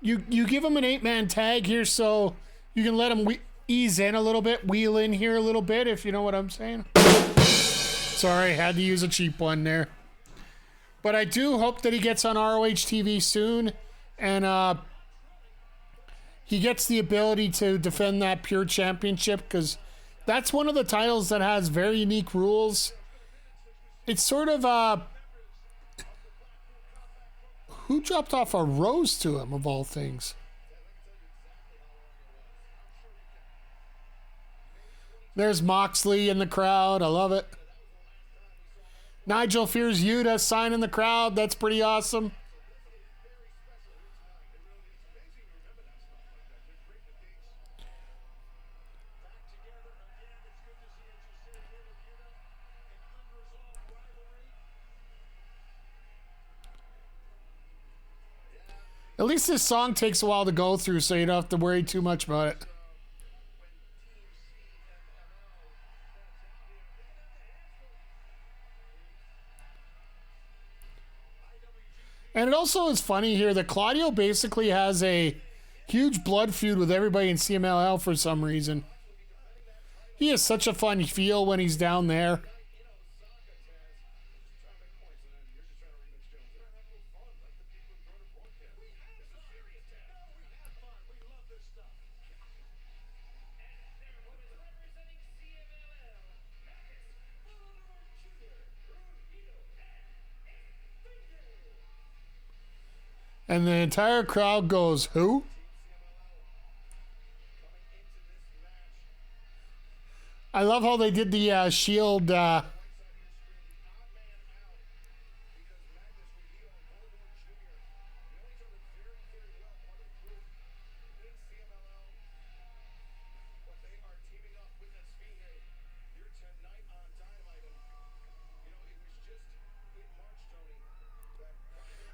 You give him an 8-man tag here so you can let him ease in a little bit, wheel in here a little bit, if you know what I'm saying. Sorry, had to use a cheap one there. But I do hope that he gets on ROH TV soon and he gets the ability to defend that Pure Championship, because that's one of the titles that has very unique rules. It's sort of who dropped off a rose to him, of all things? There's Moxley in the crowd. I love it. Nigel Fears Yuta signing the crowd. That's pretty awesome. At least this song takes a while to go through, so you don't have to worry too much about it. And it also is funny here that Claudio basically has a huge blood feud with everybody in CMLL for some reason. He has such a fun feel when he's down there. And the entire crowd goes, who? I love how they did the Shield.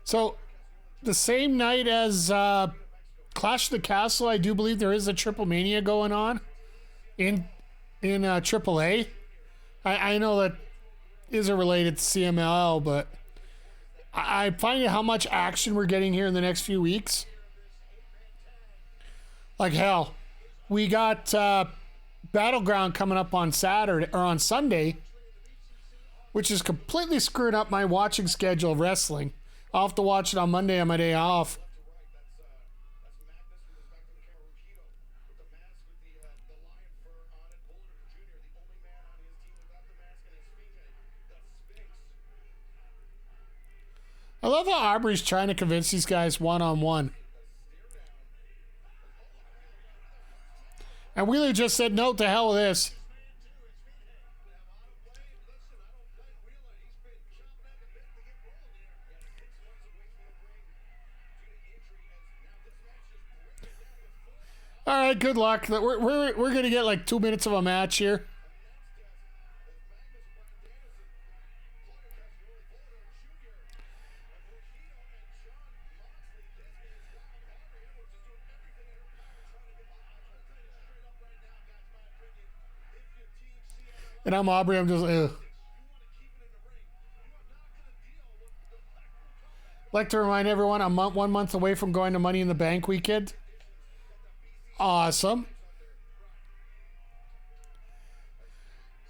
So, the same night as Clash of the Castle, I do believe there is a Triple Mania going on in AAA. I know that isn't related to CMLL, but I find how much action we're getting here in the next few weeks. Like hell, we got Battleground coming up on Saturday or on Sunday, which is completely screwing up my watching schedule of wrestling. I'll have to watch it on Monday on my day off. I love how Aubrey's trying to convince these guys one-on-one. And Wheeler just said, no, to hell with this. All right, good luck. We're going to get like 2 minutes of a match here. And I'm Aubrey. I'm just, ugh. Like to remind everyone, I'm 1 month away from going to Money in the Bank weekend. Awesome.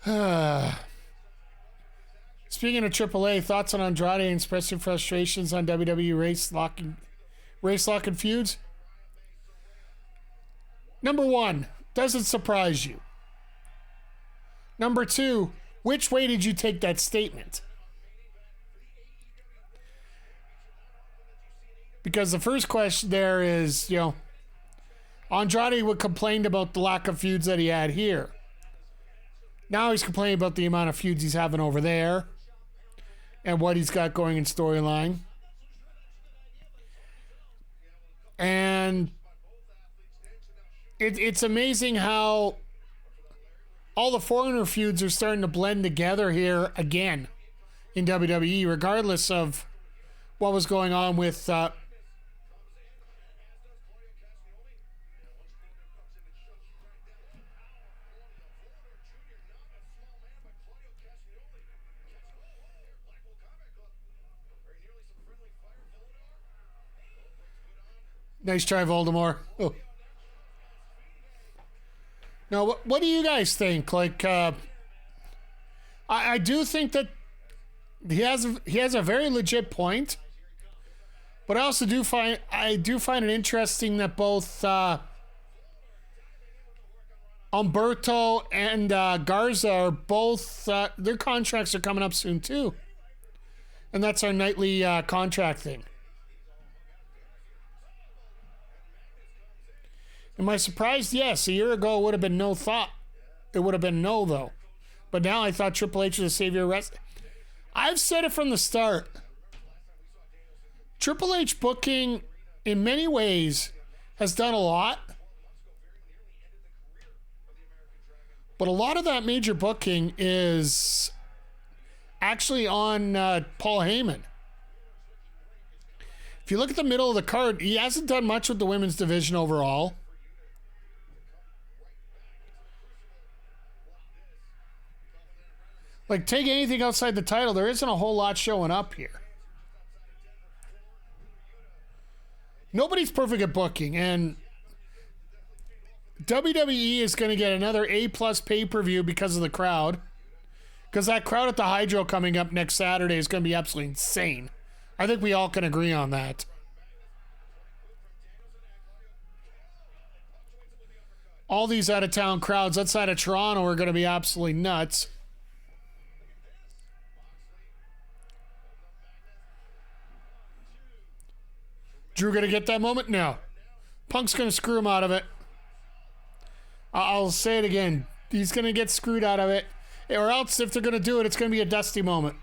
Speaking of AAA, thoughts on Andrade expressing frustrations on WWE race locking feuds? Number one, does it surprise you? Number two, which way did you take that statement? Because the first question there is, Andrade would complain about the lack of feuds that he had here. Now he's complaining about the amount of feuds he's having over there and what he's got going in storyline. And it's amazing how all the foreigner feuds are starting to blend together here again in WWE, regardless of what was going on with Nice try, Voldemort. Oh. Now, what do you guys think? Like, I do think that he has a very legit point, but I also do find it interesting that both Humberto and Garza are both their contracts are coming up soon too, and that's our nightly contract thing. Am I surprised? Yes. A year ago, it would have been no thought. It would have been no, though. But now I thought Triple H was the savior of wrestling. I've said it from the start. Triple H booking, in many ways, has done a lot. But a lot of that major booking is actually on Paul Heyman. If you look at the middle of the card, he hasn't done much with the women's division overall. Like, take anything outside the title, there isn't a whole lot showing up here. Nobody's perfect at booking, and WWE is going to get another A+ pay-per-view because of the crowd. Because that crowd at the Hydro coming up next Saturday is going to be absolutely insane. I think we all can agree on that. All these out-of-town crowds outside of Toronto are going to be absolutely nuts. Drew gonna get that moment? No. Punk's gonna screw him out of it. I'll say it again. He's gonna get screwed out of it. Or else, if they're gonna do it, it's gonna be a Dusty moment.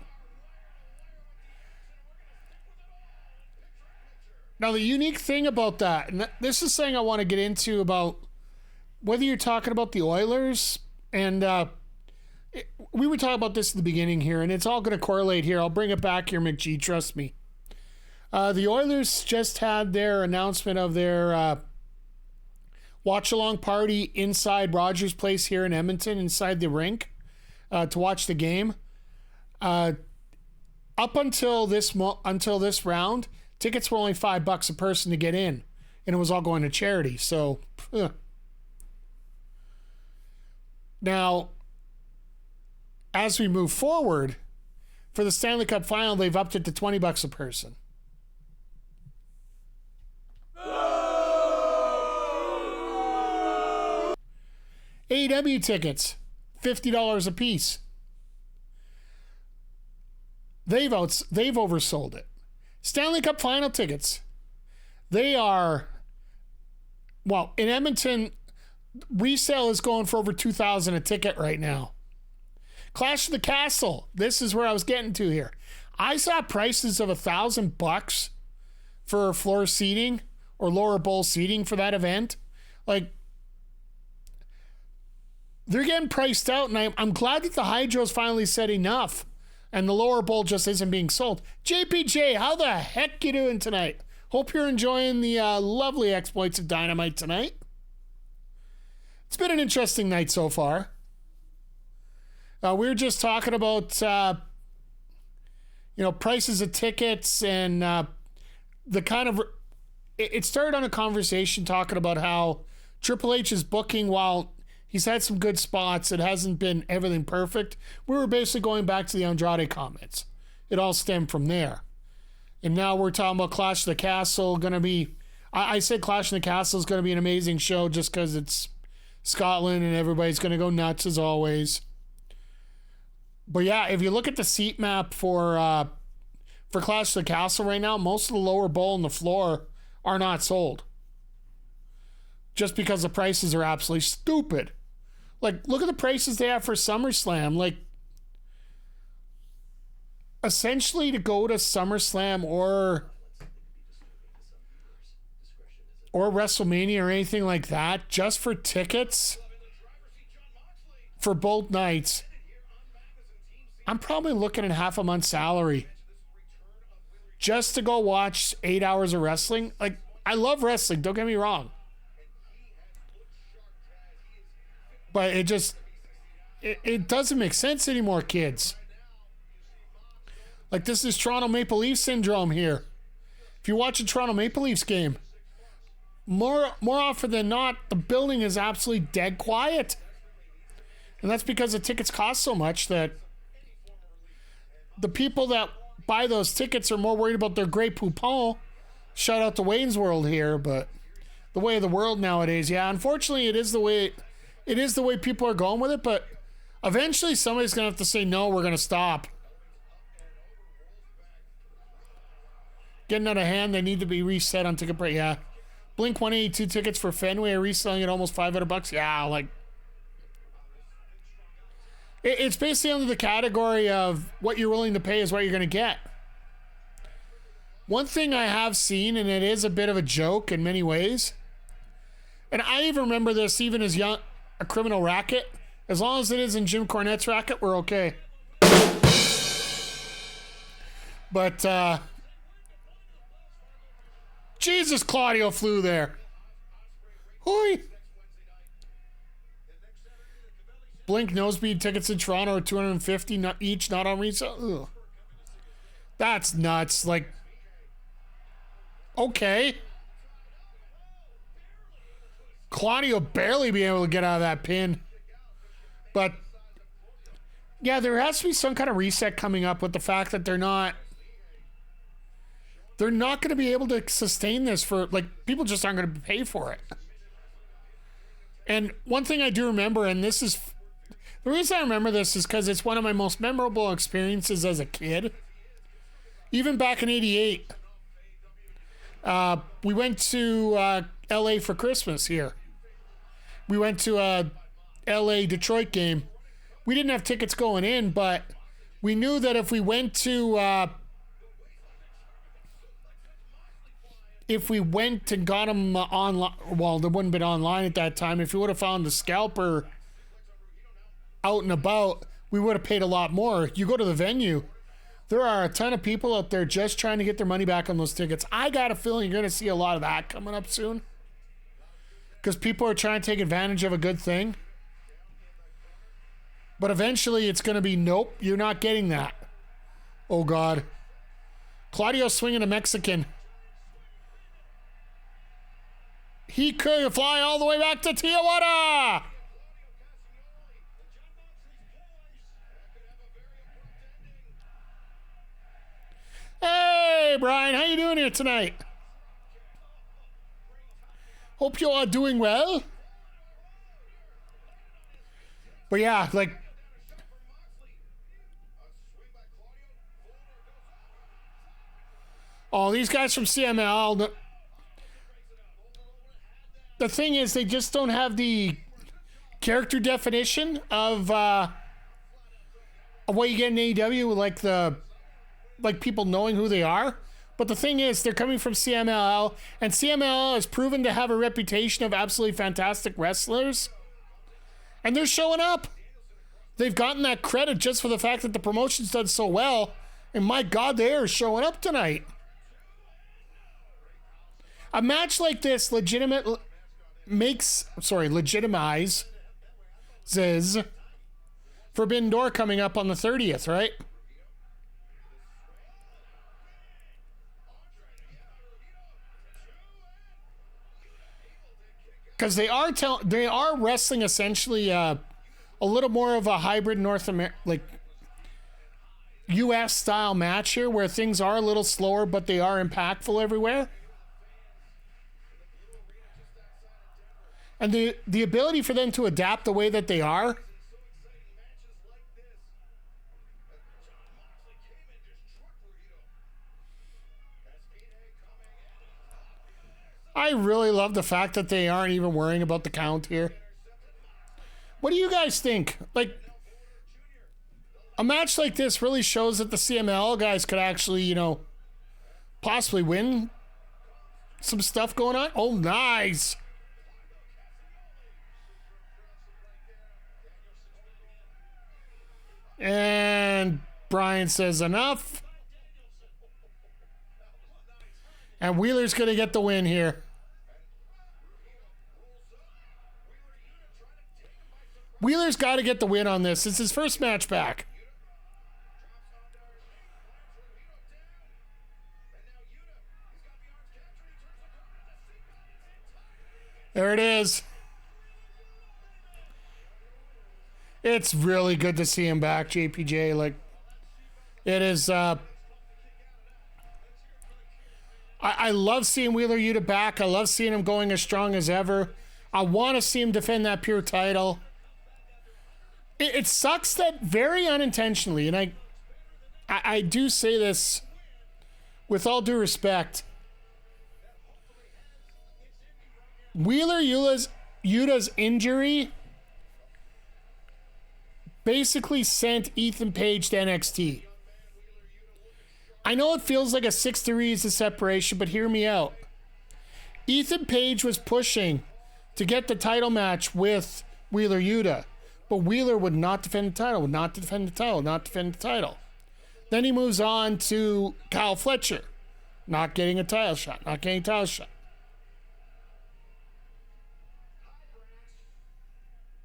Now, the unique thing about that, and this is something I want to get into about whether you're talking about the Oilers, and we were talking about this at the beginning here, and it's all going to correlate here. I'll bring it back here, McGee, trust me. The Oilers just had their announcement of their watch-along party inside Rogers Place here in Edmonton, inside the rink, to watch the game. Up until this round, tickets were only $5 a person to get in, and it was all going to charity. So, now, as we move forward, for the Stanley Cup Final, they've upped it to $20 a person. AEW tickets, $50 a piece. They've oversold it. Stanley Cup Final tickets, they are, well, in Edmonton, resale is going for over $2,000 a ticket right now. Clash of the Castle, this is where I was getting to here. I saw prices of $1,000 for floor seating or lower bowl seating for that event. Like, they're getting priced out, and I'm glad that the Hydro's finally said enough, and the lower bowl just isn't being sold. JPJ, how the heck you doing tonight? Hope you're enjoying the lovely exploits of Dynamite tonight. It's been an interesting night so far. We were just talking about, prices of tickets and the kind of... It started on a conversation talking about how Triple H is booking, while he's had some good spots, it hasn't been everything perfect. We were basically going back to the Andrade comments. It all stemmed from there. And now we're talking about Clash of the Castle. Going to be... I said Clash of the Castle is going to be an amazing show just because it's Scotland and everybody's going to go nuts as always. But yeah, if you look at the seat map for Clash of the Castle right now, most of the lower bowl on the floor are not sold. Just because the prices are absolutely stupid. Like, look at the prices they have for SummerSlam. Like, essentially to go to SummerSlam or WrestleMania or anything like that, just for tickets for both nights, I'm probably looking at half a month's salary just to go watch 8 hours of wrestling. Like, I love wrestling, don't get me wrong. But it doesn't make sense anymore, kids. Like, this is Toronto Maple Leaf syndrome here. If you watch a Toronto Maple Leafs game, more often than not, the building is absolutely dead quiet. And that's because the tickets cost so much that the people that buy those tickets are more worried about their Grey Poupon. Shout out to Wayne's World here, but the way of the world nowadays. Yeah, unfortunately, it is the way people are going with it, but eventually somebody's going to have to say, no, we're going to stop. Getting out of hand, they need to be reset on ticket price. Yeah. Blink 182 tickets for Fenway are reselling at almost $500. Yeah, like... It's basically under the category of what you're willing to pay is what you're going to get. One thing I have seen, and it is a bit of a joke in many ways, and I even remember this even as young, a criminal racket. As long as it isn't Jim Cornette's racket, we're okay. But, Jesus, Claudio flew there. Hoi. Blink Nosebleed tickets in Toronto are $250 each, not on resale. Ugh. That's nuts. Like, okay. Claudio barely being able to get out of that pin. But, yeah, there has to be some kind of reset coming up with the fact that they're not going to be able to sustain this for, like, people just aren't going to pay for it. And one thing I do remember, and this is... The reason I remember this is because it's one of my most memorable experiences as a kid. Even back in '88, we went to LA for Christmas here. We went to a LA Detroit game. We didn't have tickets going in, but we knew that if we went to and got them online, well, there wouldn't have been online at that time. If you would have found the scalper out and about, we would have paid a lot more. You go to the venue, there are a ton of people out there just trying to get their money back on those tickets. I got a feeling you're going to see a lot of that coming up soon, because people are trying to take advantage of a good thing. But eventually it's going to be, nope, you're not getting that. Oh God. Claudio swinging a Mexican. He could fly all the way back to Tijuana. Hey, Brian, how you doing here tonight? Hope you are doing well. But yeah, like... Oh, these guys from CMLL... The thing is, they just don't have the character definition of what you get in AEW, like people knowing who they are. But the thing is, they're coming from CMLL, and CMLL has proven to have a reputation of absolutely fantastic wrestlers. And they're showing up. They've gotten that credit just for the fact that the promotion's done so well. And my God, they are showing up tonight. A match like this legitimizes Forbidden Door coming up on the 30th, right? Because they are wrestling essentially a little more of a hybrid North America, like U.S. style match here, where things are a little slower, but they are impactful everywhere. And the ability for them to adapt the way that they are. I really love the fact that they aren't even worrying about the count here. What do you guys think? Like, a match like this really shows that the CMLL guys could actually, you know, possibly win some stuff going on. Oh, nice. And Brian says enough. And Wheeler's going to get the win here. Wheeler's got to get the win on this. It's his first match back. There it is. It's really good to see him back, JPJ. Like, it is. I love seeing Wheeler Yuta back. I love seeing him going as strong as ever. I want to see him defend that pure title. It sucks that very unintentionally, and I do say this with all due respect, Wheeler Yuta's injury basically sent Ethan Page to NXT. I know it feels like a 6 degrees of separation, but hear me out. Ethan Page was pushing to get the title match with Wheeler Yuta, but Wheeler would not defend the title, would not defend the title, not defend the title. Then he moves on to Kyle Fletcher, not getting a title shot, not getting a title shot.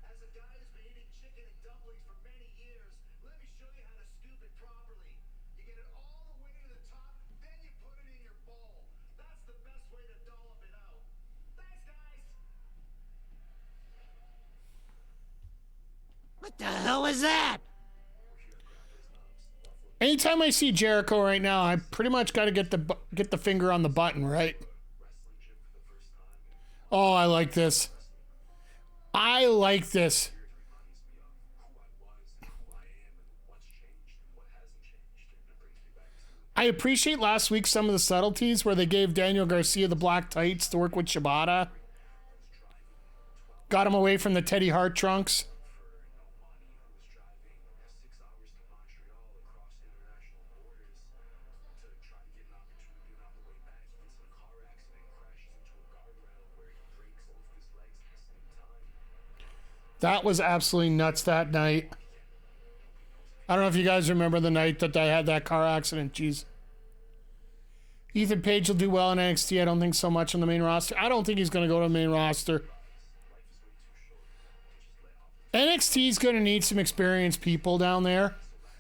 As a guy who's been eating chicken and dumplings for many years, let me show you how to scoop it properly. You get it all the way to the top, then you put it in your bowl. That's the best way to dollop it out. Thanks, guys. What the hell is that? Anytime I see Jericho right now, I pretty much got to get the finger on the button, right? Oh, I like this. I like this. I appreciate last week some of the subtleties where they gave Daniel Garcia the black tights to work with Shibata. Got him away from the Teddy Hart trunks. That was absolutely nuts that night. I don't know if you guys remember the night that I had that car accident. Jeez. Ethan Page will do well in NXT. I don't think so much on the main roster. I don't think he's going to go to the main roster. NXT is going to need some experienced people down there.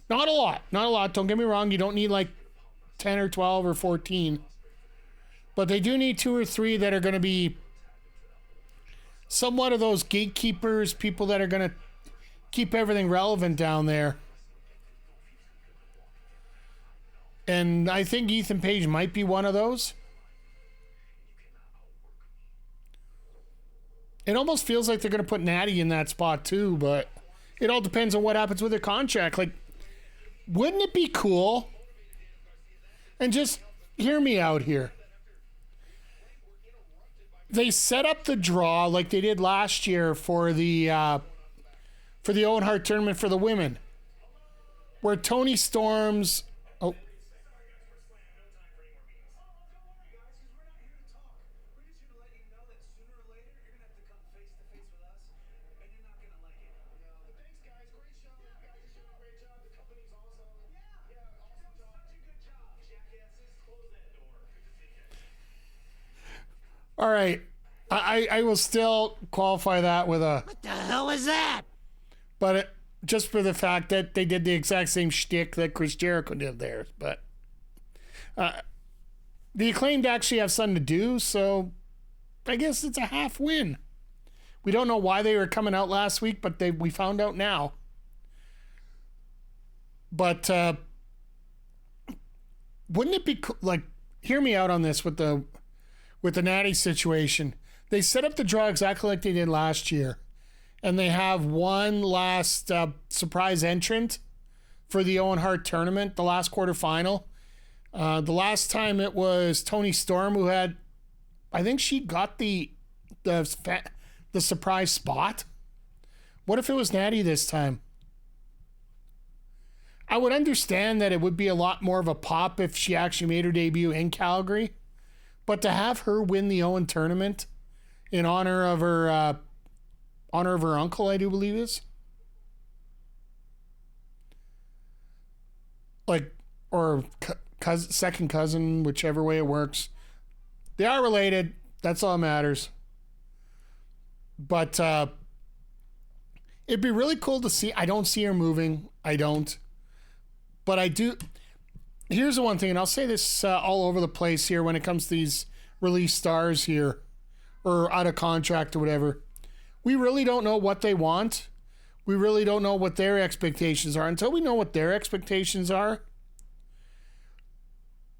Not a lot. Not a lot. Don't get me wrong. You don't need like 10 or 12 or 14. But they do need 2 or 3 that are going to be somewhat of those gatekeepers, people that are going to keep everything relevant down there. And I think Ethan Page might be one of those. It almost feels like they're going to put Natty in that spot too, but it all depends on what happens with their contract. Like, wouldn't it be cool? And just hear me out here. They set up the draw like they did last year for the Owen Hart tournament for the women, where Tony Storm's all right. I will still qualify that with a... What the hell is that? But just for the fact that they did the exact same shtick that Chris Jericho did there. But the Acclaimed actually have something to do, so I guess it's a half win. We don't know why they were coming out last week, but we found out now. But wouldn't it be like, hear me out on this with the Natty situation. They set up the draw exactly like they did last year, and they have one last surprise entrant for the Owen Hart tournament, the last quarterfinal. The last time it was Toni Storm who had, I think she got the surprise spot. What if it was Natty this time? I would understand that it would be a lot more of a pop if she actually made her debut in Calgary, but to have her win the Owen tournament in honor of her uncle, I do believe is, like, or second cousin, whichever way it works. They are related. That's all that matters. But it'd be really cool to see. I don't see her moving. I don't. But I do. Here's the one thing, and I'll say this all over the place here when it comes to these release stars here, or out of contract or whatever. We really don't know what they want. We really don't know what their expectations are. Until we know what their expectations are,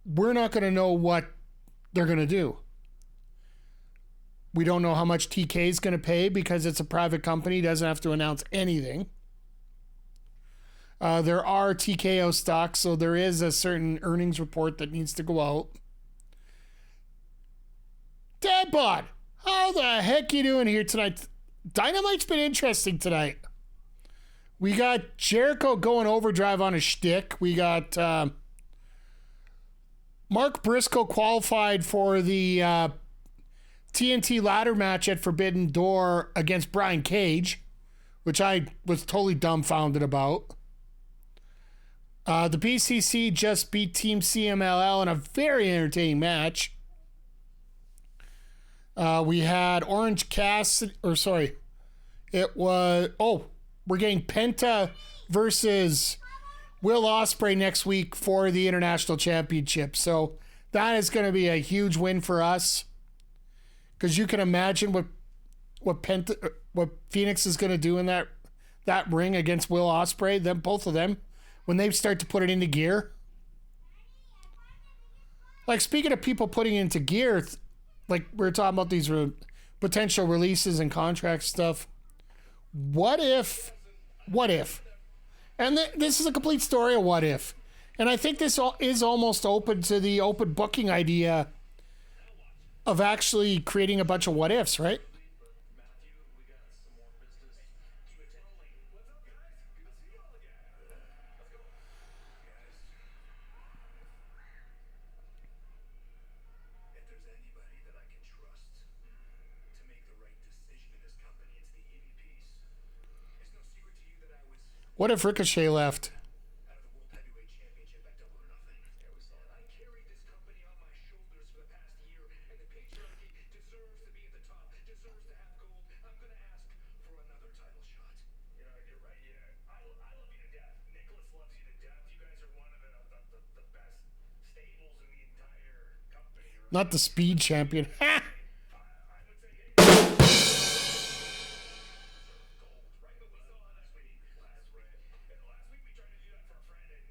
we're not going to know what they're going to do. We don't know how much TK is going to pay because it's a private company, doesn't have to announce anything. There are TKO stocks, so there is a certain earnings report that needs to go out. Dadbot, how the heck you doing here tonight? Dynamite's been interesting tonight. We got Jericho going overdrive on his shtick. We got Mark Briscoe qualified for the TNT ladder match at Forbidden Door against Brian Cage, which I was totally dumbfounded about. The BCC just beat Team CMLL in a very entertaining match. We had Orange Cassidy, it was, we're getting Penta versus Will Ospreay next week for the International Championship. So that is going to be a huge win for us, because you can imagine what Fenix is going to do in that ring against Will Ospreay. Both of them, when they start to put it into gear. Like, speaking of people putting it into gear, like we were talking about these potential releases and contract stuff. What if, and this is a complete story of what if. And I think this is almost open to the open booking idea of actually creating a bunch of what ifs, right? If there's anybody that I can trust to make the right decision in this company, it's the EVPs. It's no secret to you that I was What if Ricochet left? out of the World Heavyweight Championship at Double or Nothing. I carried this company on my shoulders for the past year, and the Patriarchy deserves to be at the top, deserves to have gold. I'm going to ask for another title shot. You know, you're right. Yeah, I love you to death. Nicolas loves you to death. You guys are one of the best stables in the entire company. Not the speed champion. Ha! I would say gold, right? But we saw last week. Last week we tried to do that for a friend, and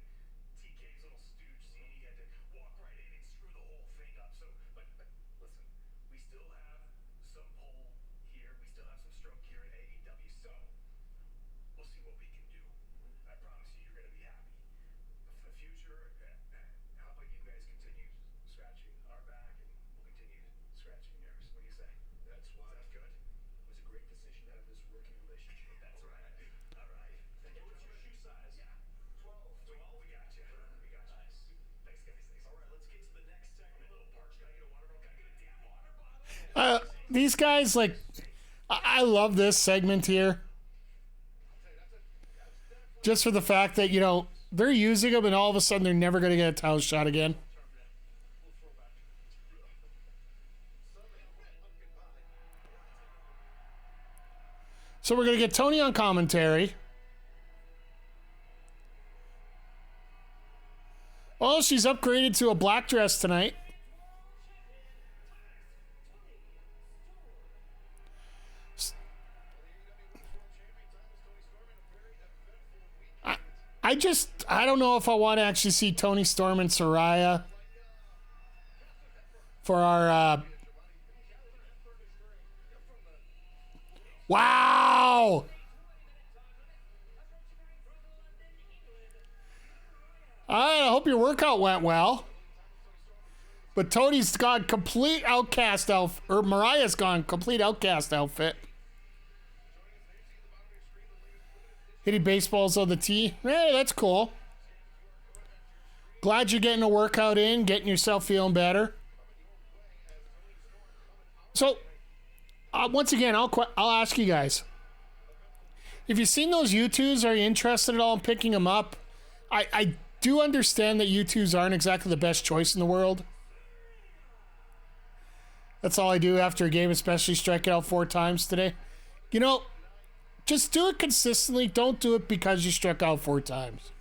TK's little stooge CD had to walk right in and screw the whole thing up. So, but listen, we still have some pull here. We still have some stroke here at AEW. So we'll see what we can do. I promise you, you're going to be happy. But for the future, how about you guys continue scratching our back, and we'll continue scratching yours. What do you say? That's why. Sounds good. It was a great decision to have this working relationship. That's right. All right. Thank you. What's your shoe size? Yeah. 12. 12. We got you. We got you. Nice. Thanks, guys. Thanks. All right. Let's get to the next segment. A little parched. Gotta get a water bottle. Gotta get a damn water bottle. These guys, like, I love this segment here. Just for the fact that, they're using them and all of a sudden they're never going to get a title shot again. So we're going to get Tony on commentary. know she's upgraded to a black dress tonight. I don't know if I want to actually see Toni Storm and Saraya for our wow. I hope your workout went well. But Tony's gone complete outcast outfit, or Mariah's gone complete outcast outfit. Hitting baseballs on the tee. Hey, that's cool. Glad you're getting a workout in, getting yourself feeling better. So, once again, I'll ask you guys. If you've seen those U2s, are you interested at all in picking them up? I do understand that U2s aren't exactly the best choice in the world. That's all I do after a game, especially striking out 4 times today. You know, just do it consistently. Don't do it because you struck out 4 times.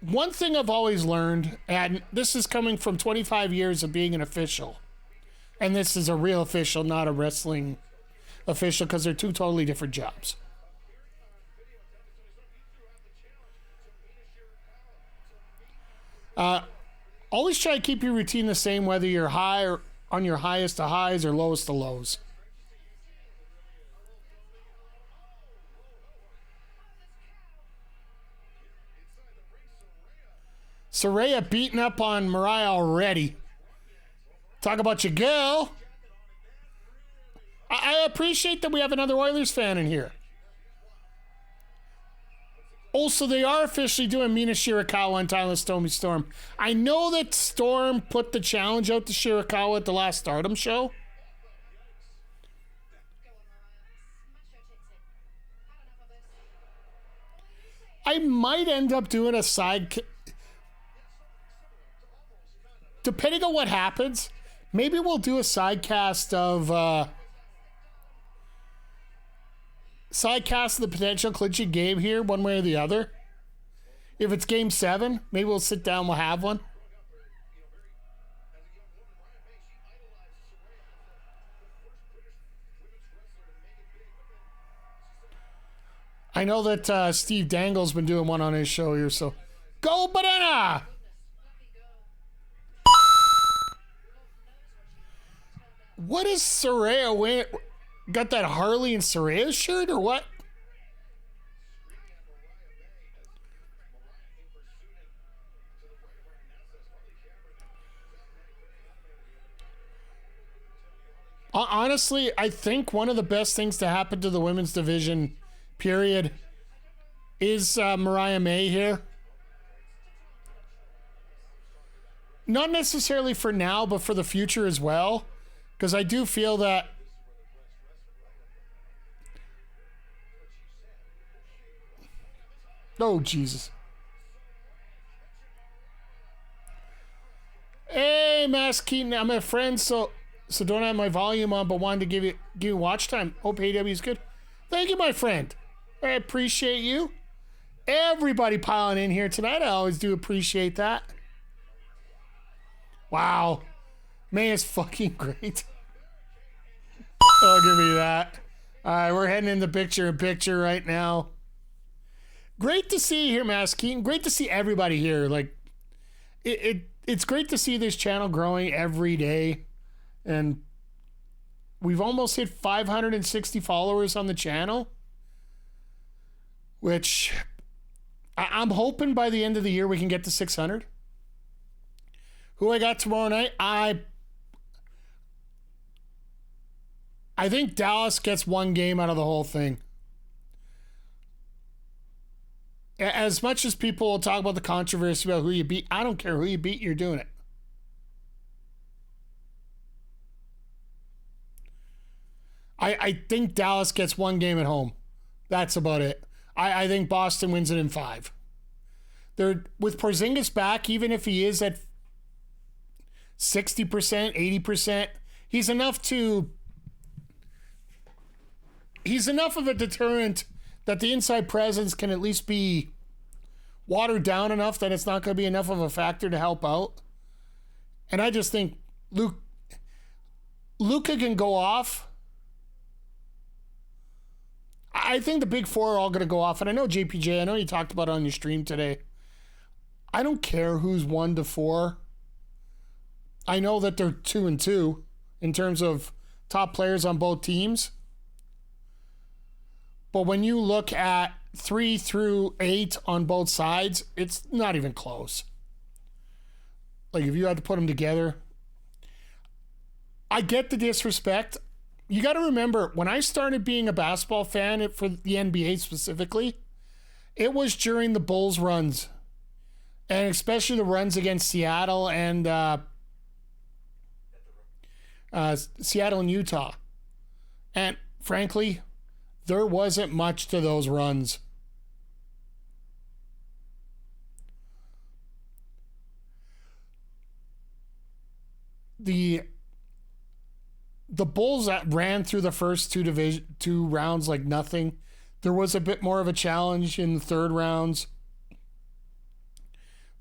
One thing I've always learned, and this is coming from 25 years of being an official, and this is a real official, not a wrestling official, because they're 2 totally different jobs. Always try to keep your routine the same, whether you're high or on your highest of highs or lowest of lows. Saraya beating up on Mariah already. Talk about your girl. I appreciate that we have another Oilers fan in here. Also, they are officially doing Mina Shirakawa and Tyler Toni Storm. I know that Storm put the challenge out to Shirakawa at the last Stardom show. I might end up doing a side... Depending on what happens, maybe we'll do a sidecast of... sidecast of the potential clinching game here, one way or the other. If it's game 7, maybe we'll sit down, we'll have one. I know that Steve Dangle's been doing one on his show here, so go banana! What is Saraya wearing? Got that Harley and Saraya shirt or what? Honestly, I think one of the best things to happen to the women's division, period, is Mariah May here. Not necessarily for now, but for the future as well. Because I do feel that oh, Jesus. Hey, Mass Keaton. I'm a friend, so don't have my volume on, but wanted to give you watch time. Hope AEW is good. Thank you, my friend. I appreciate you. Everybody piling in here tonight. I always do appreciate that. Wow. May is fucking great. Oh, give me that. All right, we're heading into picture-in-picture right now. Great to see you here, Mass Keaton. Great to see everybody here. Like, it's great to see this channel growing every day. And we've almost hit 560 followers on the channel. Which I'm hoping by the end of the year we can get to 600. Who I got tomorrow night? I think Dallas gets one game out of the whole thing. As much as people will talk about the controversy about who you beat, I don't care who you beat, you're doing it. I think Dallas gets one game at home. That's about it. I think Boston wins it in 5. With Porzingis back, even if he is at 60%, 80%, he's enough of a deterrent that the inside presence can at least be watered down enough that it's not going to be enough of a factor to help out. And I just think Luca can go off. I think the big four are all going to go off. And I know JPJ, I know you talked about it on your stream today. I don't care who's 1 to 4. I know that they're 2 and 2 in terms of top players on both teams. But when you look at 3 through 8 on both sides, it's not even close. Like, if you had to put them together, I get the disrespect. You got to remember, when I started being a basketball fan for the NBA specifically, it was during the Bulls runs, and especially the runs against Seattle and Seattle and Utah. And frankly, there wasn't much to those runs. The Bulls that ran through the first two rounds like nothing. There was a bit more of a challenge in the third rounds.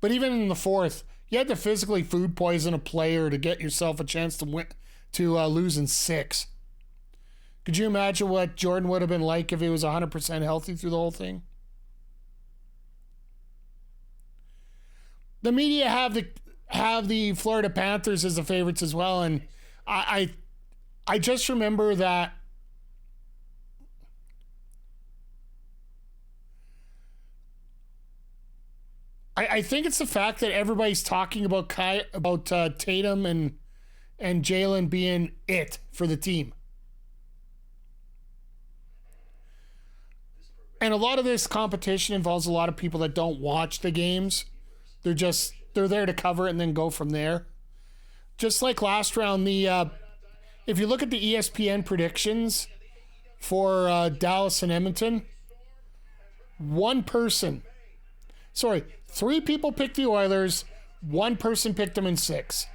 But even in the fourth, you had to physically food poison a player to get yourself a chance to win, to lose in 6. Could you imagine what Jordan would have been like if he was 100% healthy through the whole thing? The media have the Florida Panthers as the favorites as well, and I just remember that I think it's the fact that everybody's talking about Tatum and Jalen being it for the team. And a lot of this competition involves a lot of people that don't watch the games. They're there to cover it and then go from there. Just like last round, if you look at the ESPN predictions for Dallas and Edmonton, 3 people picked the Oilers, 1 person picked them in 6.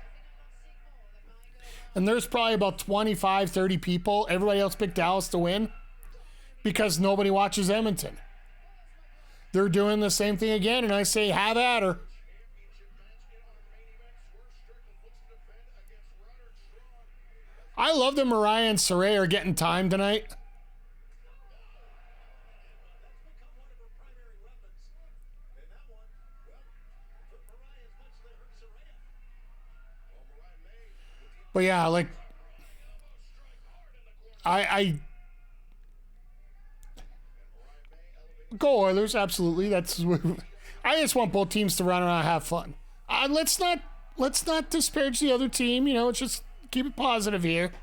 And there's probably about 25, 30 people. Everybody else picked Dallas to win because nobody watches Edmonton. They're doing the same thing again, and I say, have at her. I love that Mariah and Saraya are getting time tonight. But yeah, like, I go Oilers, absolutely. I just want both teams to run around and have fun. Let's not disparage the other team. You know, it's just keep it positive here.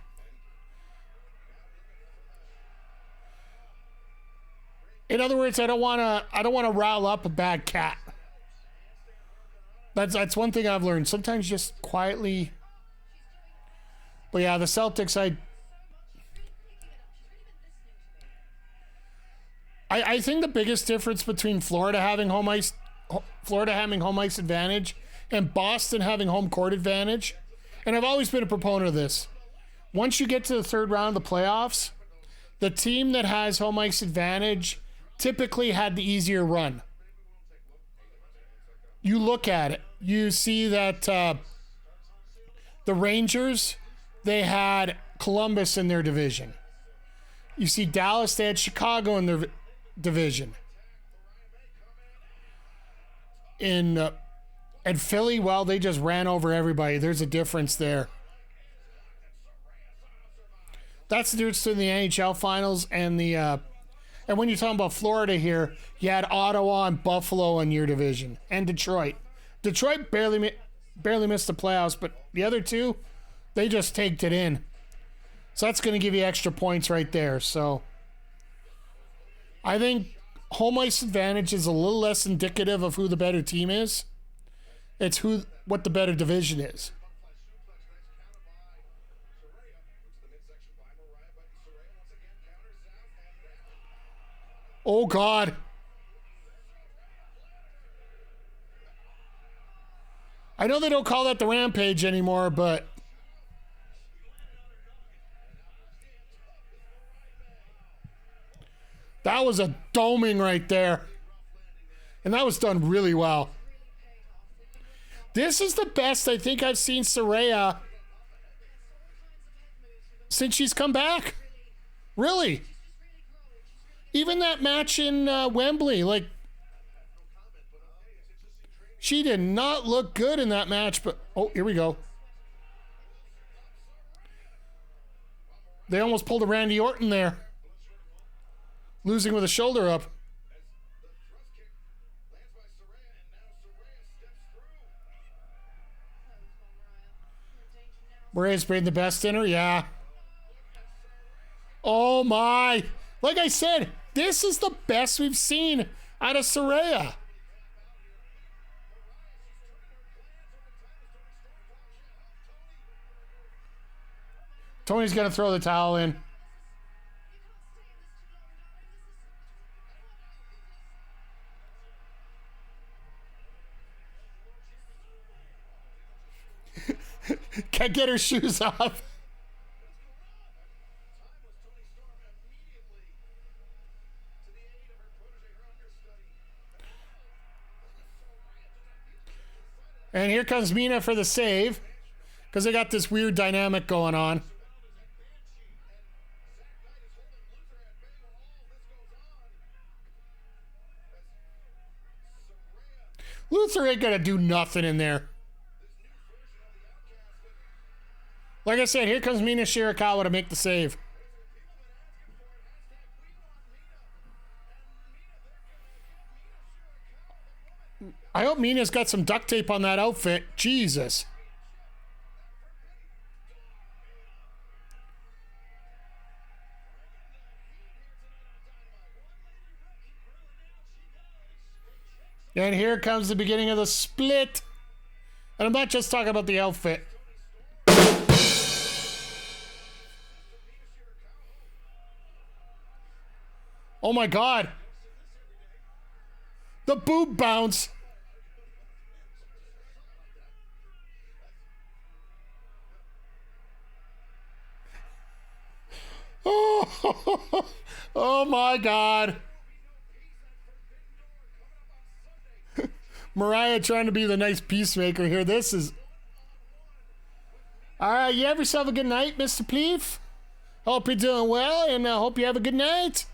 In other words, I don't want to rile up a bad cat. That's one thing I've learned. Sometimes just quietly. But yeah, the Celtics, I think the biggest difference between Florida having home ice advantage and Boston having home court advantage, and I've always been a proponent of this. Once you get to the third round of the playoffs, the team that has home ice advantage typically had the easier run. You look at it, you see that the Rangers, they had Columbus in their division. You see Dallas, they had Chicago in their division. And Philly, well, they just ran over everybody. There's a difference there. That's the difference between the NHL finals and the and when you're talking about Florida here, you had Ottawa and Buffalo in your division, and Detroit. Detroit barely missed the playoffs, but the other two, they just taked it in. So that's going to give you extra points right there. So I think home ice advantage is a little less indicative of who the better team is. It's what the better division is. Oh, God. I know they don't call that the Rampage anymore, but that was a doming right there. And that was done really well. This is the best I think I've seen Saraya since she's come back. Really. Even that match in Wembley, like, she did not look good in that match, but, oh, here we go. They almost pulled a Randy Orton there. Losing with a shoulder up. Mariah's bringing the best in her, yeah. Oh my. Like I said, this is the best we've seen out of Saraya. Tony's going to throw the towel in. Can't get her shoes off. And here comes Mina for the save, because they got this weird dynamic going on. Luther ain't gonna do nothing in there. Like I said, here comes Mina Shirakawa to make the save. I hope Mina's got some duct tape on that outfit. Jesus. And here comes the beginning of the split. And I'm not just talking about the outfit. Oh my God. The boob bounce. Oh, oh my God. Mariah trying to be the nice peacemaker here. This is... All right, you have yourself a good night, Mr. Pleef. Hope you're doing well, and I hope you have a good night.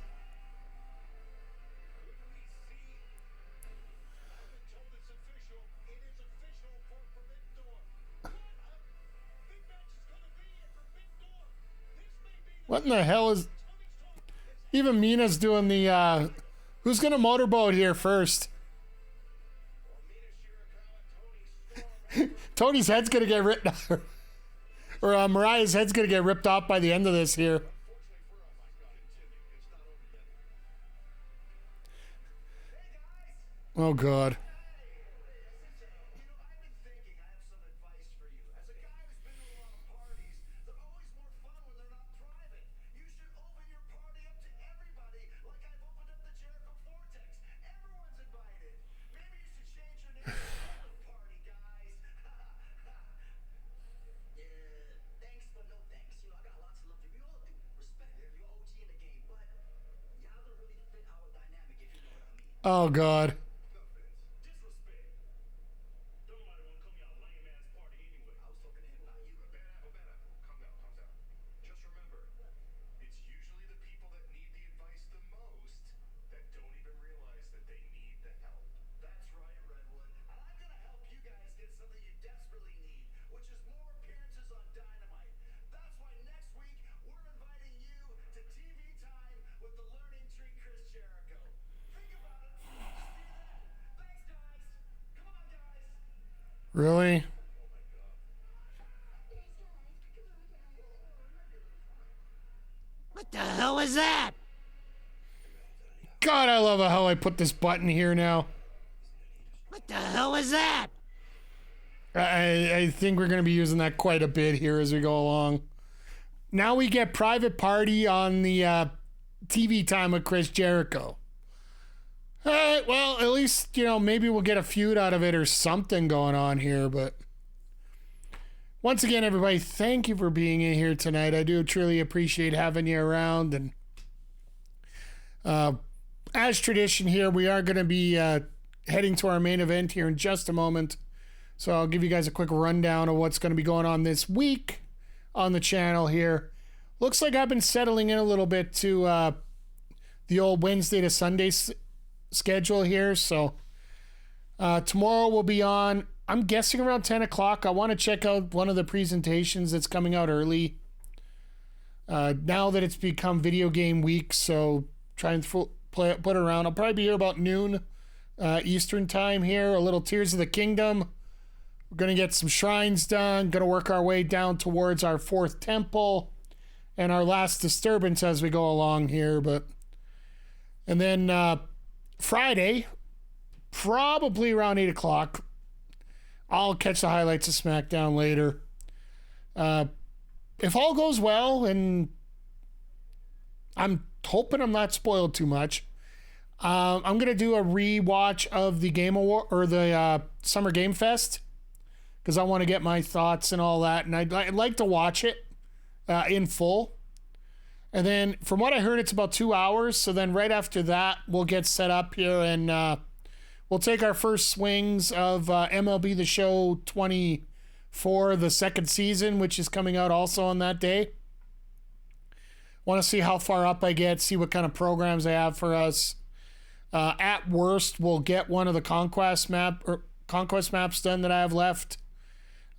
What in the hell is... Even Mina's doing the... Who's going to motorboat here first? Tony's head's going to get ripped off. Or Mariah's head's going to get ripped off by the end of this here. Oh, God. Oh, God. Really? What the hell is that? God, I love how I put this button here now. What the hell is that? I think we're going to be using that quite a bit here as we go along. Now we get Private Party on the TV time with Chris Jericho. All right, well, at least, you know, maybe we'll get a feud out of it or something going on here. But once again, everybody, thank you for being in here tonight. I do truly appreciate having you around. And as tradition here, we are going to be heading to our main event here in just a moment. So I'll give you guys a quick rundown of what's going to be going on this week on the channel here. Looks like I've been settling in a little bit to the old Wednesday to Sunday schedule here. So tomorrow we'll be on, I'm guessing around 10 o'clock. I want to check out one of the presentations that's coming out early. Now that it's become video game week, so try and put it around. I'll probably be here about noon Eastern time here. A little Tears of the Kingdom. We're going to get some shrines done. Going to work our way down towards our 4th temple and our last disturbance as we go along here. And then Friday, probably around 8 o'clock, I'll catch the highlights of SmackDown later. If all goes well, and I'm hoping I'm not spoiled too much, I'm going to do a rewatch of the Game Award or the Summer Game Fest, because I want to get my thoughts and all that, and I'd like to watch it in full. And then from what I heard, it's about 2 hours. So then right after that, we'll get set up here and we'll take our first swings of MLB The Show 24, the second season, which is coming out also on that day. Want to see how far up I get, see what kind of programs they have for us. At worst, we'll get one of the conquest maps done that I have left.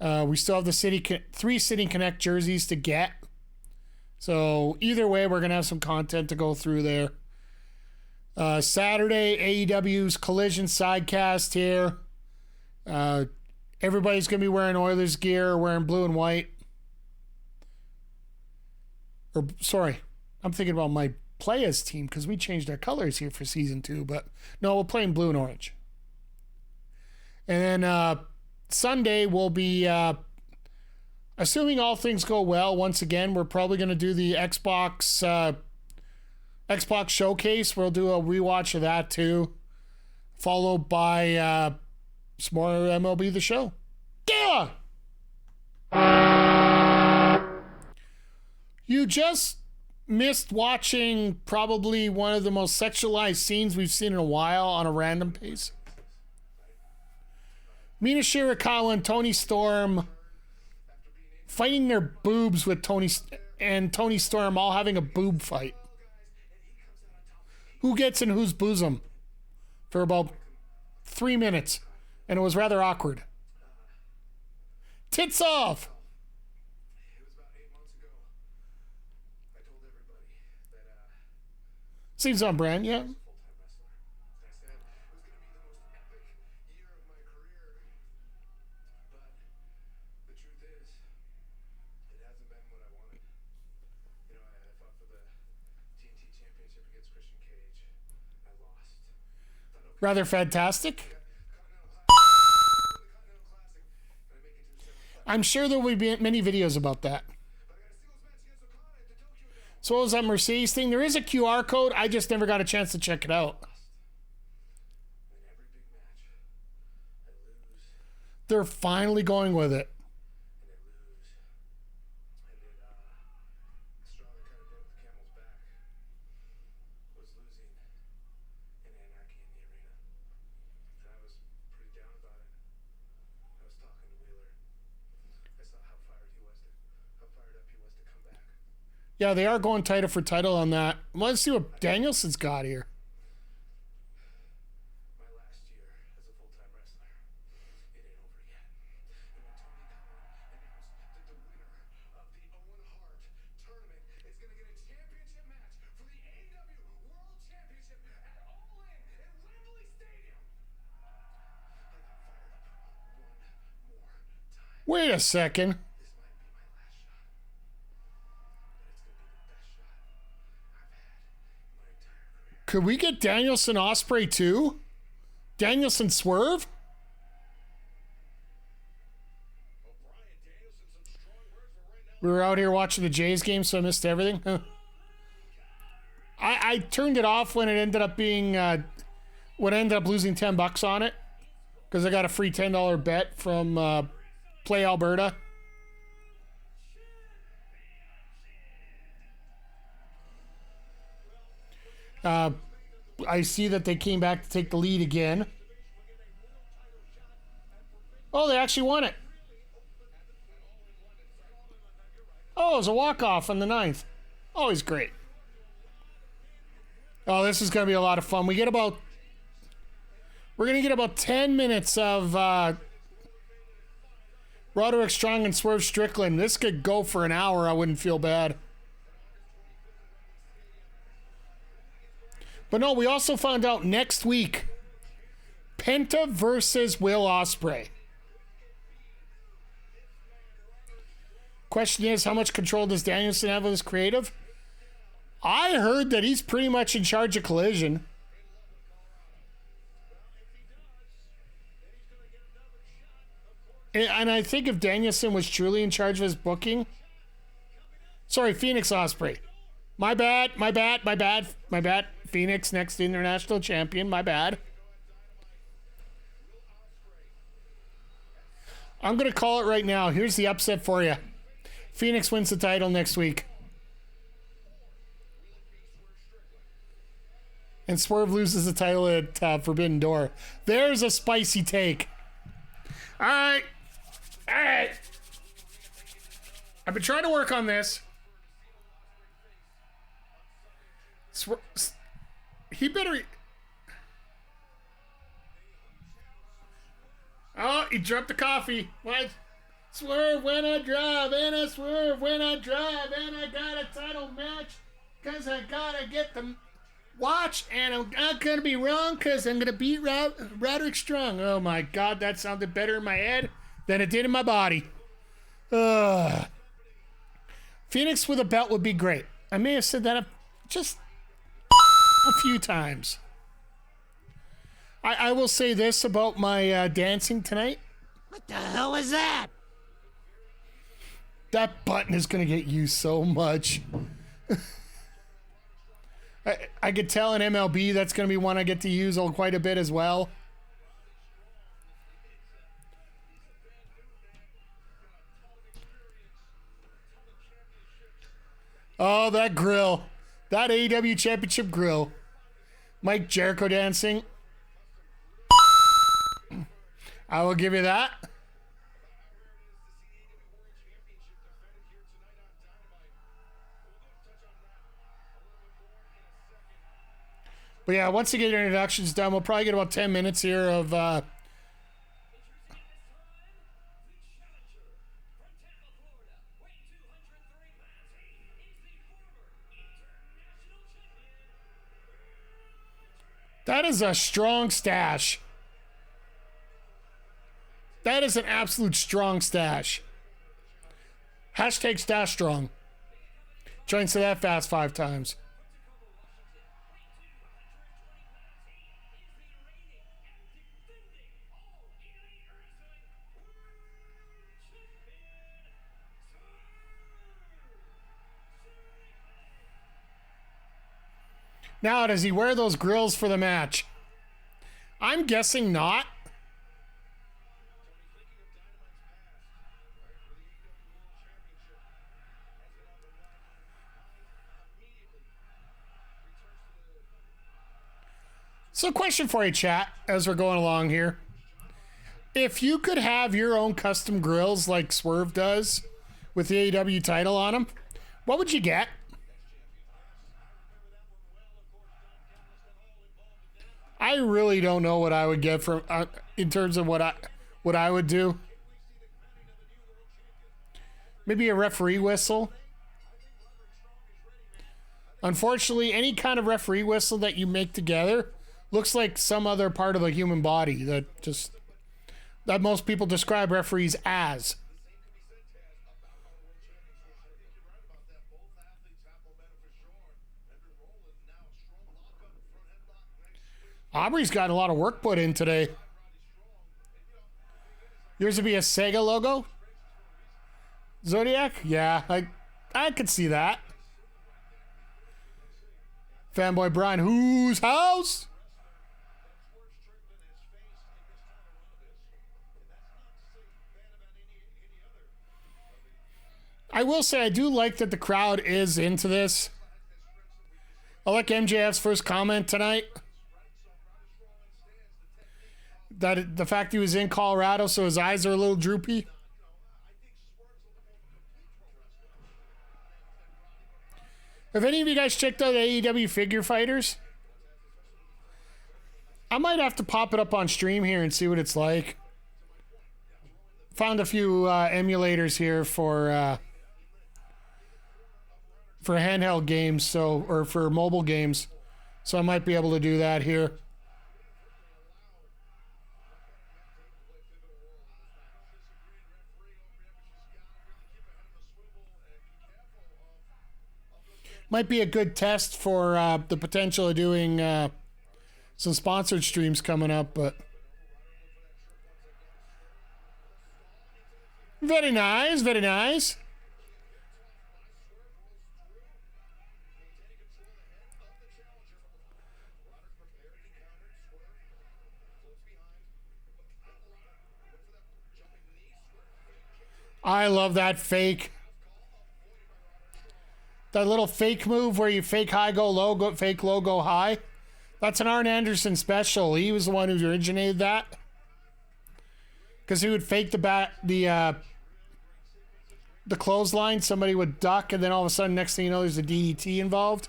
We still have the 3 City Connect jerseys to get. So either way, we're going to have some content to go through there. Saturday, AEW's Collision Sidecast here. Everybody's going to be wearing Oilers gear, wearing blue and white. Or, sorry, I'm thinking about my Players team because we changed our colors here for season 2. But no, we'll play in blue and orange. And then Sunday will be, assuming all things go well, once again, we're probably going to do the Xbox Showcase. We'll do a rewatch of that too, followed by some more MLB The Show. Yeah! You just missed watching probably one of the most sexualized scenes we've seen in a while on a random pace. Mina Shirakawa and Tony Storm fighting their boobs with Tony Storm all having a boob fight. Who gets in whose bosom for about 3 minutes, and it was rather awkward. Tits off! Seems on brand, yeah. Rather fantastic. I'm sure there will be many videos about that. So what was that Mercedes thing? There is a QR code. I just never got a chance to check it out. They're finally going with it. Yeah, they are going title for title on that. Let's see what Danielson's got here. My last year as a full-time wrestler, it ain't over yet. And when Tony Khan announced that the winner of the Owen Hart tournament is going to get a championship match for the AEW World Championship at All In Wembley Stadium, I got fired up one more time. Wait a second. This might be my last shot, but it's going to be the best shot I've had in my entire career. Could we get Danielson Ospreay too? Danielson Swerve? We were out here watching the Jays game, so I missed everything. Huh. I turned it off when it ended up being when I ended up losing $10 on it because I got a free $10 bet from Play Alberta. I see that they came back to take the lead again. Oh, they actually won it. Oh, it was a walk-off on the 9th. Always great. Oh, this is going to be a lot of fun. We're going to get about 10 minutes of Roderick Strong and Swerve Strickland. This could go for an hour. I wouldn't feel bad. But no, we also found out next week, Penta versus Will Ospreay. Question is, how much control does Danielson have of his creative? I heard that he's pretty much in charge of Collision. And I think if Danielson was truly in charge of his booking... Sorry, Fenix Ospreay. My bad. Fenix, next international champion. My bad. I'm going to call it right now. Here's the upset for you. Fenix wins the title next week. And Swerve loses the title at Forbidden Door. There's a spicy take. All right. I've been trying to work on this. He better... Oh, he dropped the coffee. What? Swerve when I drive, and I swerve when I drive, and I got a title match, because I gotta get the watch, and I'm not gonna be wrong, because I'm gonna beat Roderick Strong. Oh my God, that sounded better in my head than it did in my body. Fenix with a belt would be great. I may have said that just a few times. I will say this about my dancing tonight. What the hell was that? That button is going to get used so much. I could tell in MLB that's going to be one I get to use quite a bit as well. Oh, that grill. That AEW Championship grill. Mike Jericho dancing. I will give you that. But yeah, once you get your introductions done, we'll probably get about 10 minutes here of that is a strong stash. That is an absolute strong stash. Hashtag stash strong. Try and say that fast 5 times. Now, does he wear those grills for the match? I'm guessing not. So, question for you, chat, as we're going along here. If you could have your own custom grills like Swerve does with the AEW title on them, what would you get? I really don't know what I would get from in terms of what I would do. Maybe a referee whistle. Unfortunately, any kind of referee whistle that you make together looks like some other part of a human body that most people describe referees as. Aubrey's got a lot of work put in today. Yours would be a Sega logo? Zodiac? Yeah, I could see that. Fanboy Brian, whose house? I will say I do like that the crowd is into this. I like MJF's first comment tonight. That the fact he was in Colorado, so his eyes are a little droopy. Have any of you guys checked out AEW Figure Fighters? I might have to pop it up on stream here and see what it's like. Found a few emulators here for handheld games, so or for mobile games, so I might be able to do that here. Might be a good test for the potential of doing some sponsored streams coming up, but very nice, very nice. I love that fake. That little fake move where you fake high, go low, go fake low, go high. That's an Arn Anderson special. He was the one who originated that. Because he would fake the clothesline, somebody would duck, and then all of a sudden, next thing you know, there's a DDT involved.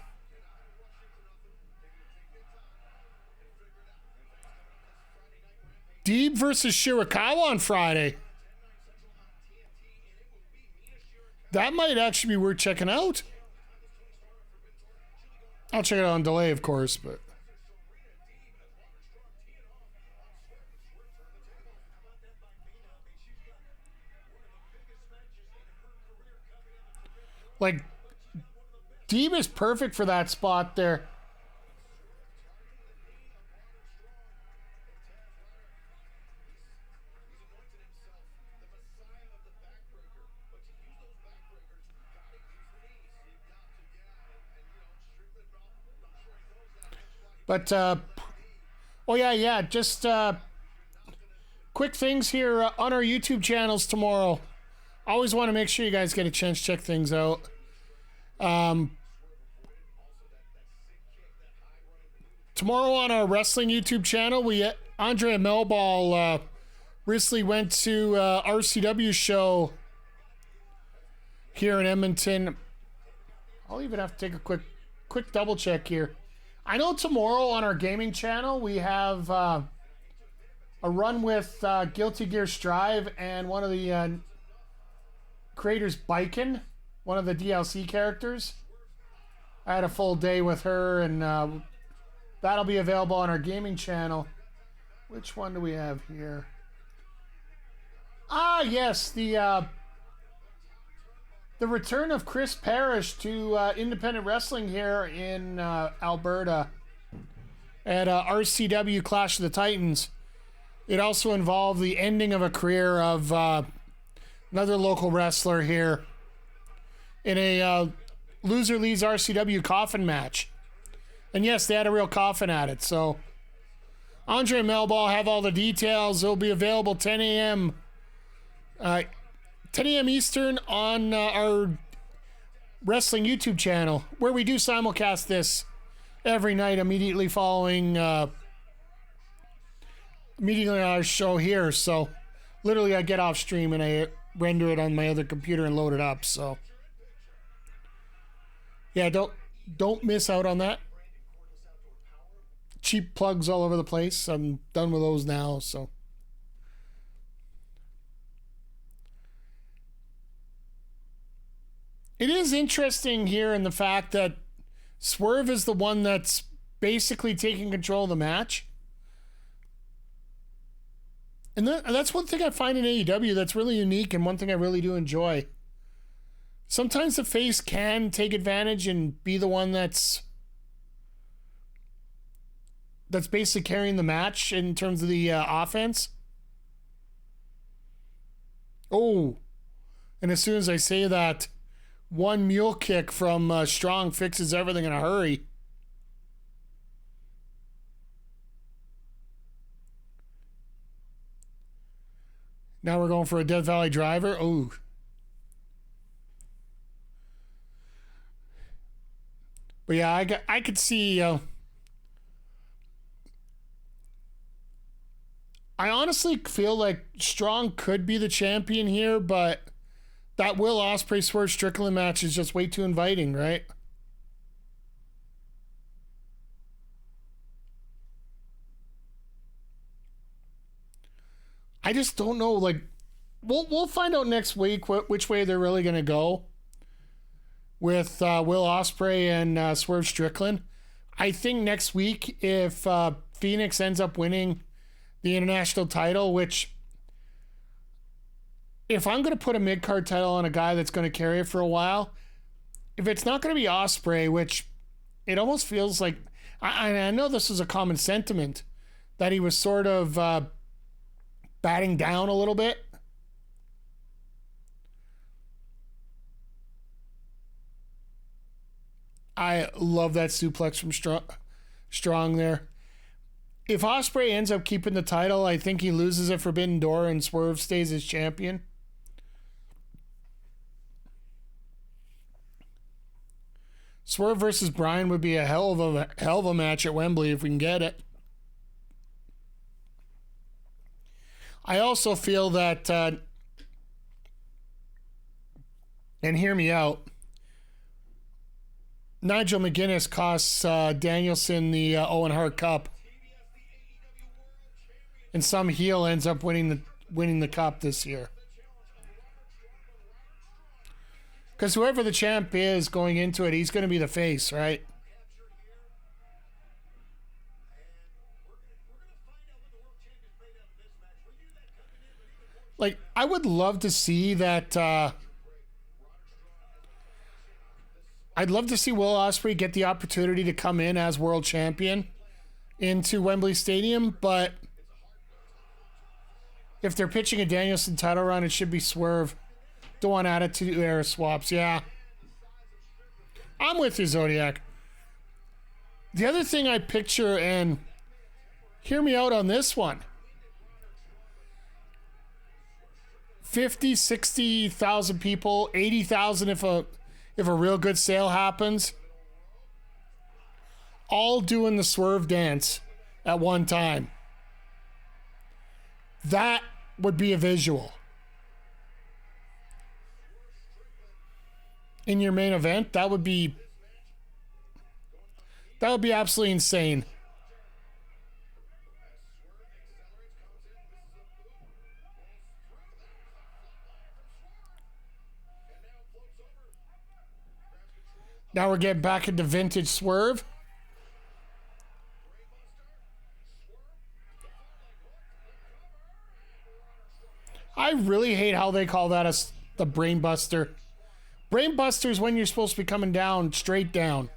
Deeb versus Shirakawa on Friday. That might actually be worth checking out. I'll check it out on delay, of course, but... Like, Deeb is perfect for that spot there. But, oh yeah, just quick things here on our YouTube channels tomorrow. Always want to make sure you guys get a chance to check things out. Tomorrow on our wrestling YouTube channel, Andrea Melball recently went to RCW show here in Edmonton. I'll even have to take a quick double check here. I know tomorrow on our gaming channel we have a run with Guilty Gear Strive and one of the creators, Biken, one of the DLC characters. I had a full day with her, and that'll be available on our gaming channel. Which one do we have here? Ah, yes, the return of Chris Parrish to independent wrestling here in Alberta at RCW Clash of the Titans. It also involved the ending of a career of another local wrestler here in a loser leaves RCW coffin match. And yes, they had a real coffin at it. So Andre Melball have all the details. It'll be available 10 a.m. 10 a.m. Eastern on our wrestling YouTube channel, where we do simulcast this every night immediately following our show here. So literally I get off stream and I render it on my other computer and load it up. So yeah, don't miss out on that. Cheap plugs all over the place. I'm done with those now, so it is interesting here in the fact that Swerve is the one that's basically taking control of the match. And that's one thing I find in AEW that's really unique and one thing I really do enjoy. Sometimes the face can take advantage and be the one that's basically carrying the match in terms of the offense. Oh, and as soon as I say that, one mule kick from Strong fixes everything in a hurry. Now we're going for a Death Valley driver. Oh. But yeah, I could see I honestly feel like Strong could be the champion here, but that Will Ospreay Swerve Strickland match is just way too inviting, right? I just don't know. Like, we'll find out next week which way they're really gonna go with Will Ospreay and Swerve Strickland. I think next week, if Fenix ends up winning the international title, which if I'm going to put a mid-card title on a guy that's going to carry it for a while, if it's not going to be Ospreay, which it almost feels like, I know this is a common sentiment, that he was sort of batting down a little bit. I love that suplex from Strong there. If Ospreay ends up keeping the title, I think he loses at Forbidden Door and Swerve stays as champion. Swerve versus Bryan would be a hell of a match at Wembley if we can get it. I also feel that, and hear me out, Nigel McGuinness costs Danielson the Owen Hart Cup, and some heel ends up winning the cup this year. Because whoever the champ is going into it, he's going to be the face, right? Like, I would love to see that. I'd love to see Will Ospreay get the opportunity to come in as world champion into Wembley Stadium, but if they're pitching a Danielson title run, it should be Swerve. Don't want attitude era swaps. Yeah. I'm with you, Zodiac. The other thing I picture, and hear me out on this one, 50, 60,000 people, 80,000 if a real good sale happens, all doing the Swerve dance at one time. That would be a visual. In your main event, that would be absolutely insane. Now we're getting back into vintage Swerve. I really hate how they call that the brain buster. Brain buster is when you're supposed to be coming down, straight down.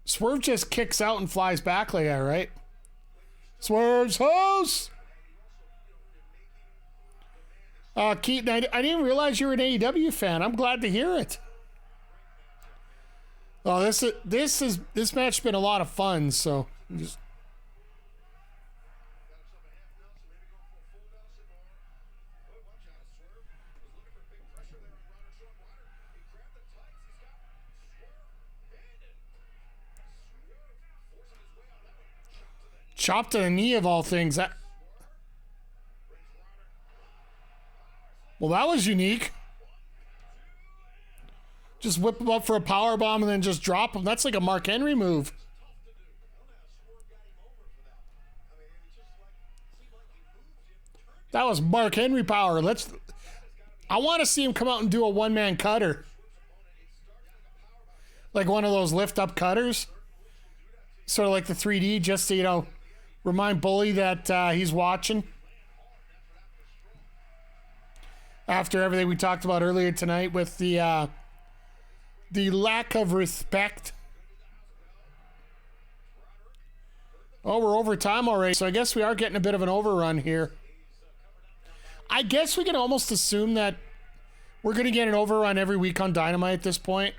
Swerve just kicks out and flies back like that, right? Swerve's house! Keaton, I didn't realize you were an AEW fan. I'm glad to hear it. Oh, this match has been a lot of fun, so just... Chop to the knee of all things. Well, that was unique. Just whip him up for a power bomb and then just drop him. That's like a Mark Henry move. That was Mark Henry power. I want to see him come out and do a one-man cutter. Like one of those lift-up cutters. Sort of like the 3D, just to, remind Bully that he's watching. After everything we talked about earlier tonight with the lack of respect. Oh, we're over time already, so I guess we are getting a bit of an overrun here. I guess we can almost assume that we're going to get an overrun every week on Dynamite at this point.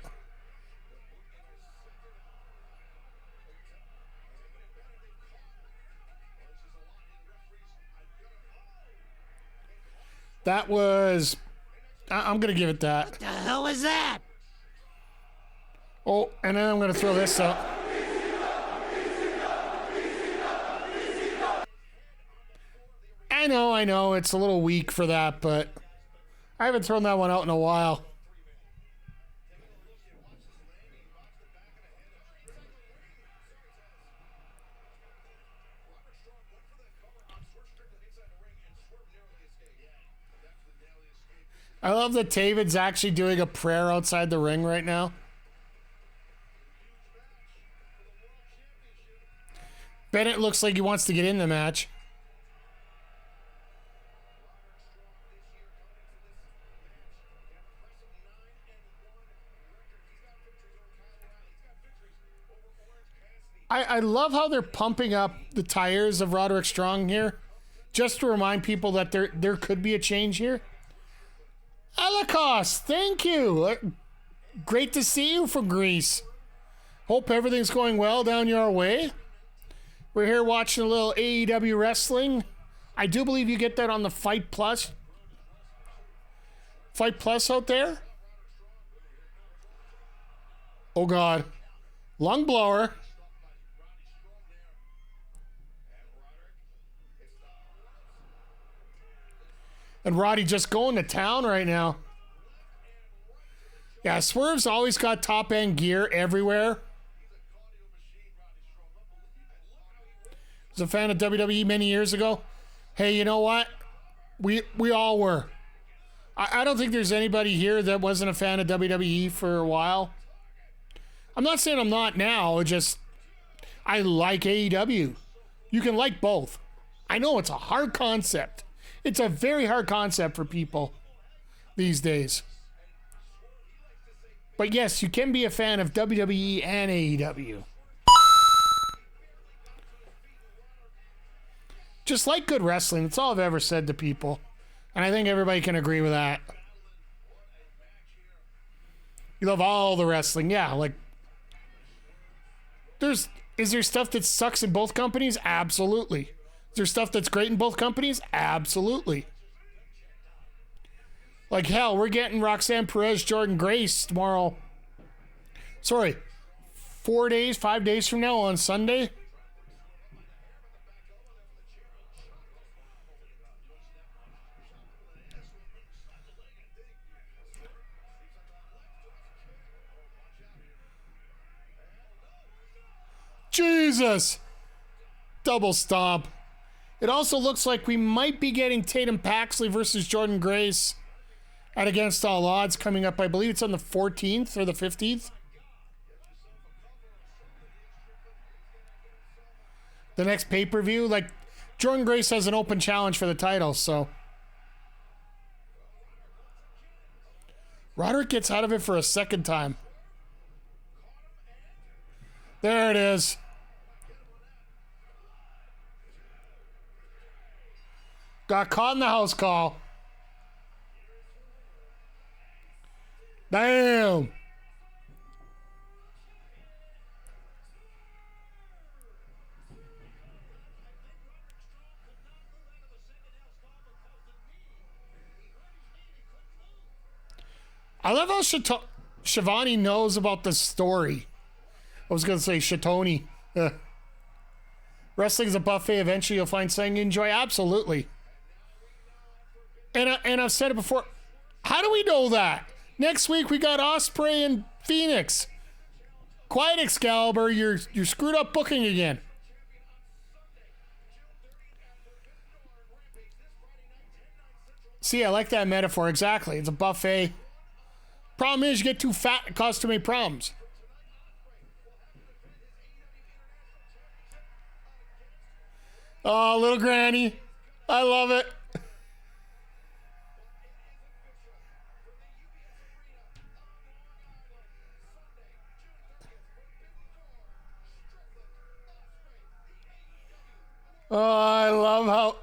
That was... I'm going to give it that. What the hell was that? Oh, and then I'm going to throw this up. I know. It's a little weak for that, but I haven't thrown that one out in a while. I love that David's actually doing a prayer outside the ring right now. Bennett looks like he wants to get in the match. I love how they're pumping up the tires of Roderick Strong here, just to remind people that there could be a change here. Alakos, thank you. Great to see you from Greece. Hope everything's going well down your way. We're here watching a little AEW wrestling. I do believe you get that on the Fight Plus. Fight Plus out there. Oh God. Lung blower. And Roddy just going to town right now. Yeah, Swerve's always got top end gear everywhere. Was a fan of WWE many years ago. Hey, you know what? We all were. I don't think there's anybody here that wasn't a fan of WWE for a while. I'm not saying I'm not now. Just I like AEW. You can like both. I know it's a hard concept. It's a very hard concept for people these days. But yes, you can be a fan of WWE and AEW. Just like good wrestling. That's all I've ever said to people. And I think everybody can agree with that. You love all the wrestling. Yeah, like... Is there stuff that sucks in both companies? Absolutely. Is there stuff that's great in both companies? Absolutely. Like, hell, we're getting Roxanne Perez, Jordan Grace tomorrow. Sorry, 5 days from now on Sunday. Jesus! Double stomp. It also looks like we might be getting Tatum Paxley versus Jordan Grace at Against All Odds coming up. I believe it's on the 14th or the 15th. The next pay-per-view. Like, Jordan Grace has an open challenge for the title, so. Roderick gets out of it for a second time. There it is. Got caught in the house call. Damn. I love how Shivani knows about the story. I was going to say Shatoni. Wrestling's a buffet. Eventually you'll find something you enjoy. Absolutely. And I've said it before. How do we know that? Next week we got Ospreay and Fenix. Quiet, Excalibur. You're screwed up booking again. See, I like that metaphor. Exactly. It's a buffet. Problem is, you get too fat, it causes too many problems. Oh, little granny. I love it. Oh, I love how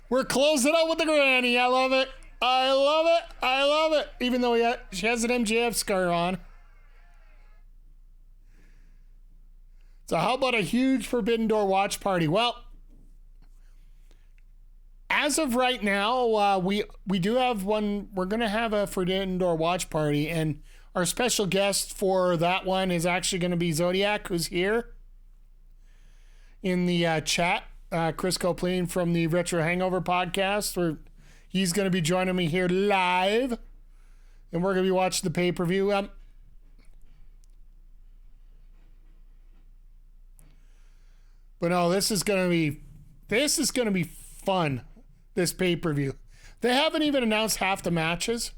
we're closing out with the granny. I love it. I love it. I love it. Even though she has an MJF scar on. So how about a huge Forbidden Door watch party? Well, as of right now, we do have one. We're going to have a Forbidden Door watch party. And our special guest for that one is actually going to be Zodiac, who's here in the chat Chris Copleen from the Retro Hangover podcast, where he's going to be joining me here live, and we're going to be watching the pay-per-view. But no, this is going to be fun, this pay-per-view. They haven't even announced half the matches.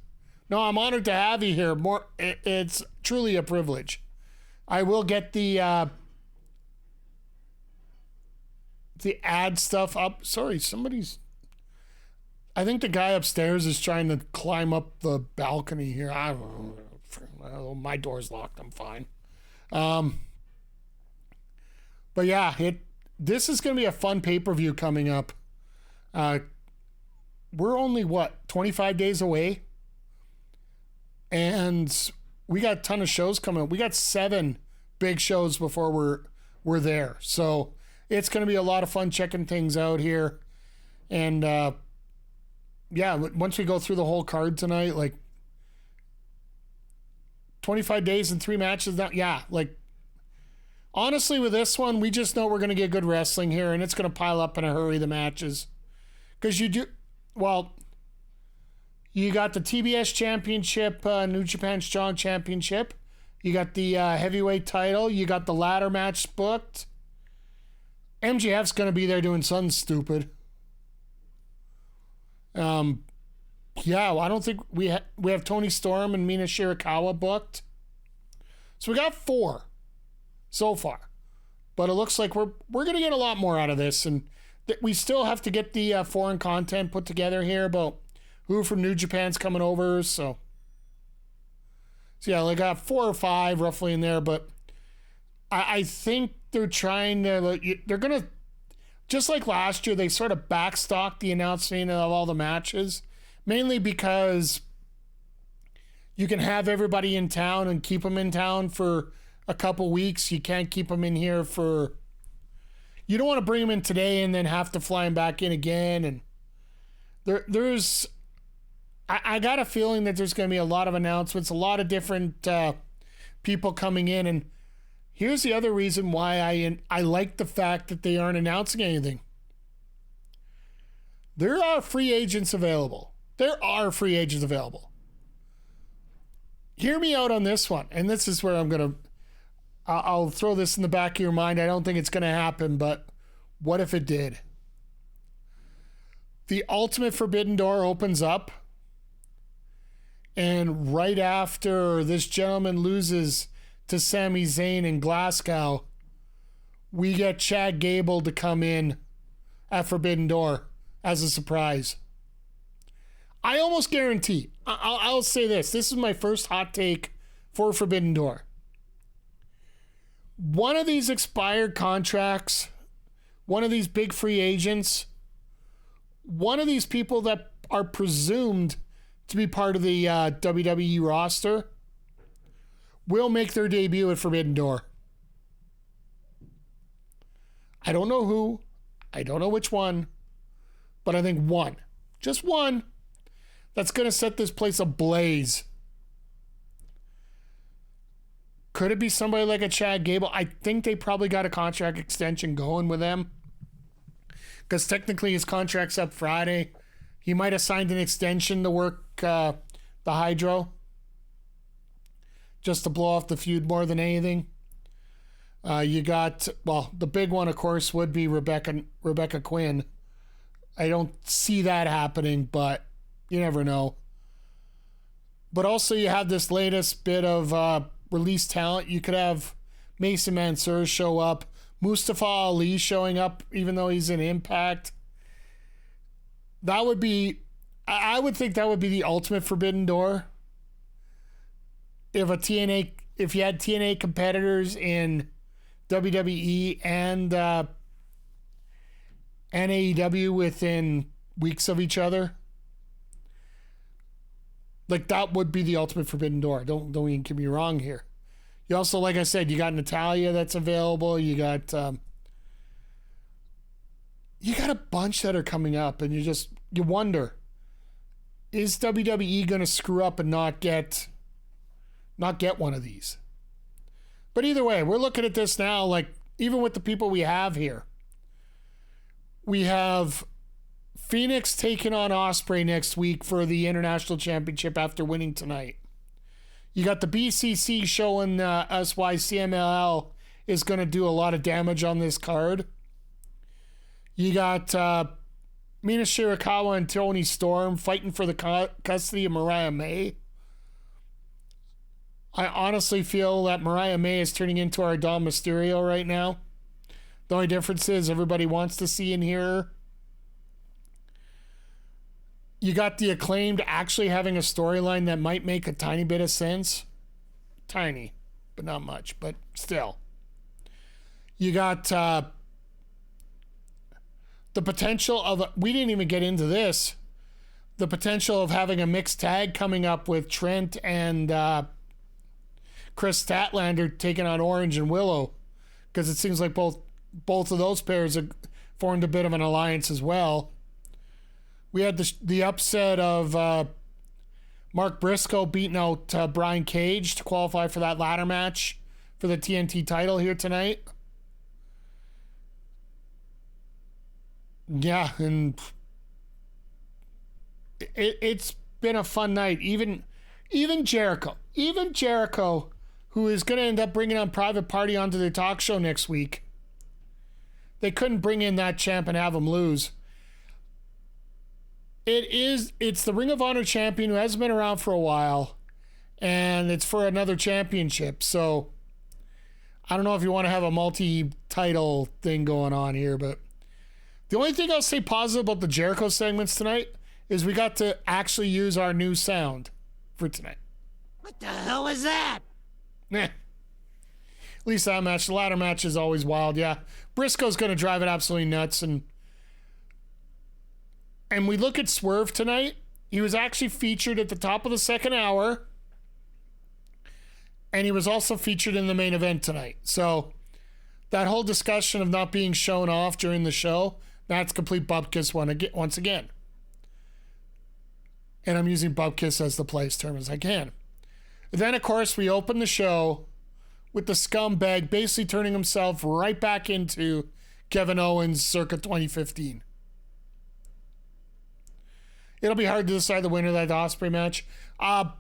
No, I'm honored to have you here. It's truly a privilege. I will get the ad stuff up. Sorry, I think the guy upstairs is trying to climb up the balcony here. I don't know. My door's locked. I'm fine. But yeah, this is going to be a fun pay-per-view coming up. We're only, 25 days away? And we got a ton of shows coming up. We got 7 big shows before we're there. So it's going to be a lot of fun checking things out here. And yeah, once we go through the whole card tonight, 25 days and 3 matches. Honestly, with this one, we just know we're going to get good wrestling here, and it's going to pile up in a hurry, the matches. Because you got the TBS Championship, New Japan Strong Championship. You got the heavyweight title. You got the ladder match booked. MJF's going to be there doing something stupid. I don't think we have Tony Storm and Mina Shirakawa booked. So we got 4 so far. But it looks like we're going to get a lot more out of this, and we still have to get the foreign content put together here about who from New Japan's coming over. So yeah, they got 4 or 5 roughly in there, but I think they're trying to, they're going to, just like last year, they sort of backstocked the announcement of all the matches, mainly because you can have everybody in town and keep them in town for a couple weeks. You can't keep them in here you don't want to bring them in today and then have to fly them back in again. And I got a feeling that there's going to be a lot of announcements, a lot of different people coming in. And here's the other reason why I like the fact that they aren't announcing anything. There are free agents available. Hear me out on this one. And this is where I'll throw this in the back of your mind. I don't think it's going to happen, but what if it did? The Ultimate Forbidden Door opens up, and right after this gentleman loses to Sami Zayn in Glasgow, we get Chad Gable to come in at Forbidden Door as a surprise. I almost guarantee, I'll say this is my first hot take for Forbidden Door. One of these expired contracts, one of these big free agents, one of these people that are presumed to be part of the WWE roster will make their debut at Forbidden Door. I don't know who, I don't know which one, but I think one, just one, that's going to set this place ablaze. Could it be somebody like a Chad Gable? I think they probably got a contract extension going with them, because technically his contract's up Friday. He might have signed an extension to work the Hydro, just to blow off the feud more than anything. You got, the big one, of course, would be Rebecca Quinn. I don't see that happening, but you never know. But also you have this latest bit of released talent. You could have Mason Mansour show up, Mustafa Ali showing up, even though he's in Impact. That would be, I would think that would be the ultimate Forbidden Door. If you had TNA competitors in WWE and AEW within weeks of each other, that would be the ultimate Forbidden Door. Don't even get me wrong here. You also, like I said, you got Natalya that's available. You got a bunch that are coming up, and you wonder, is WWE going to screw up and not get one of these? But either way, we're looking at this now, even with the people we have here, We have Fenix taking on Ospreay next week for the International Championship after winning tonight. You got the BCC showing us why CMLL is going to do a lot of damage on this card. You got Mina Shirakawa and Tony Storm fighting for the custody of Mariah May. I honestly feel that Mariah May is turning into our Dom Mysterio right now. The only difference is everybody wants to see and hear her. You got the Acclaimed actually having a storyline that might make a tiny bit of sense. Tiny, but not much, but still. You got the potential of, we didn't even get into this, the potential of having a mixed tag coming up with Trent and Chris Statlander taking on Orange and Willow, because it seems like both of those pairs have formed a bit of an alliance as well. We had the upset of Mark Briscoe beating out Brian Cage to qualify for that ladder match for the TNT title here tonight. Yeah, and it's been a fun night. Even Jericho, who is going to end up bringing on Private Party onto their talk show next week. They couldn't bring in that champ and have him lose. It's the Ring of Honor champion who hasn't been around for a while, and it's for another championship. So I don't know if you want to have a multi-title thing going on here, but the only thing I'll say positive about the Jericho segments tonight is we got to actually use our new sound for tonight. What the hell is that? At least that match. The ladder match is always wild, yeah. Briscoe's going to drive it absolutely nuts, and we look at Swerve tonight. He was actually featured at the top of the second hour, and he was also featured in the main event tonight. So that whole discussion of not being shown off during the show, that's complete bupkis once again. And I'm using bupkis as the place term as I can. Then, of course, we open the show with the scumbag basically turning himself right back into Kevin Owens circa 2015. It'll be hard to decide the winner of that Ospreay match. I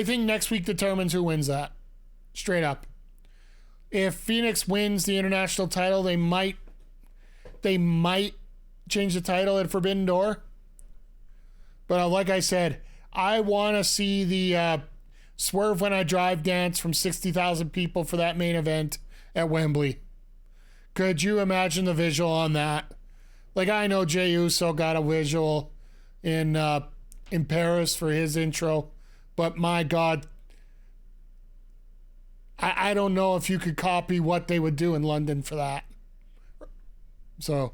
think next week determines who wins that. Straight up. If Fenix wins the international title, they might change the title at Forbidden Door. But like I said, I want to see the Swerve When I Drive dance from 60,000 people for that main event at Wembley. Could you imagine the visual on that? Like, I know Jey Uso got a visual in Paris for his intro, but my God, I don't know if you could copy what they would do in London for that. So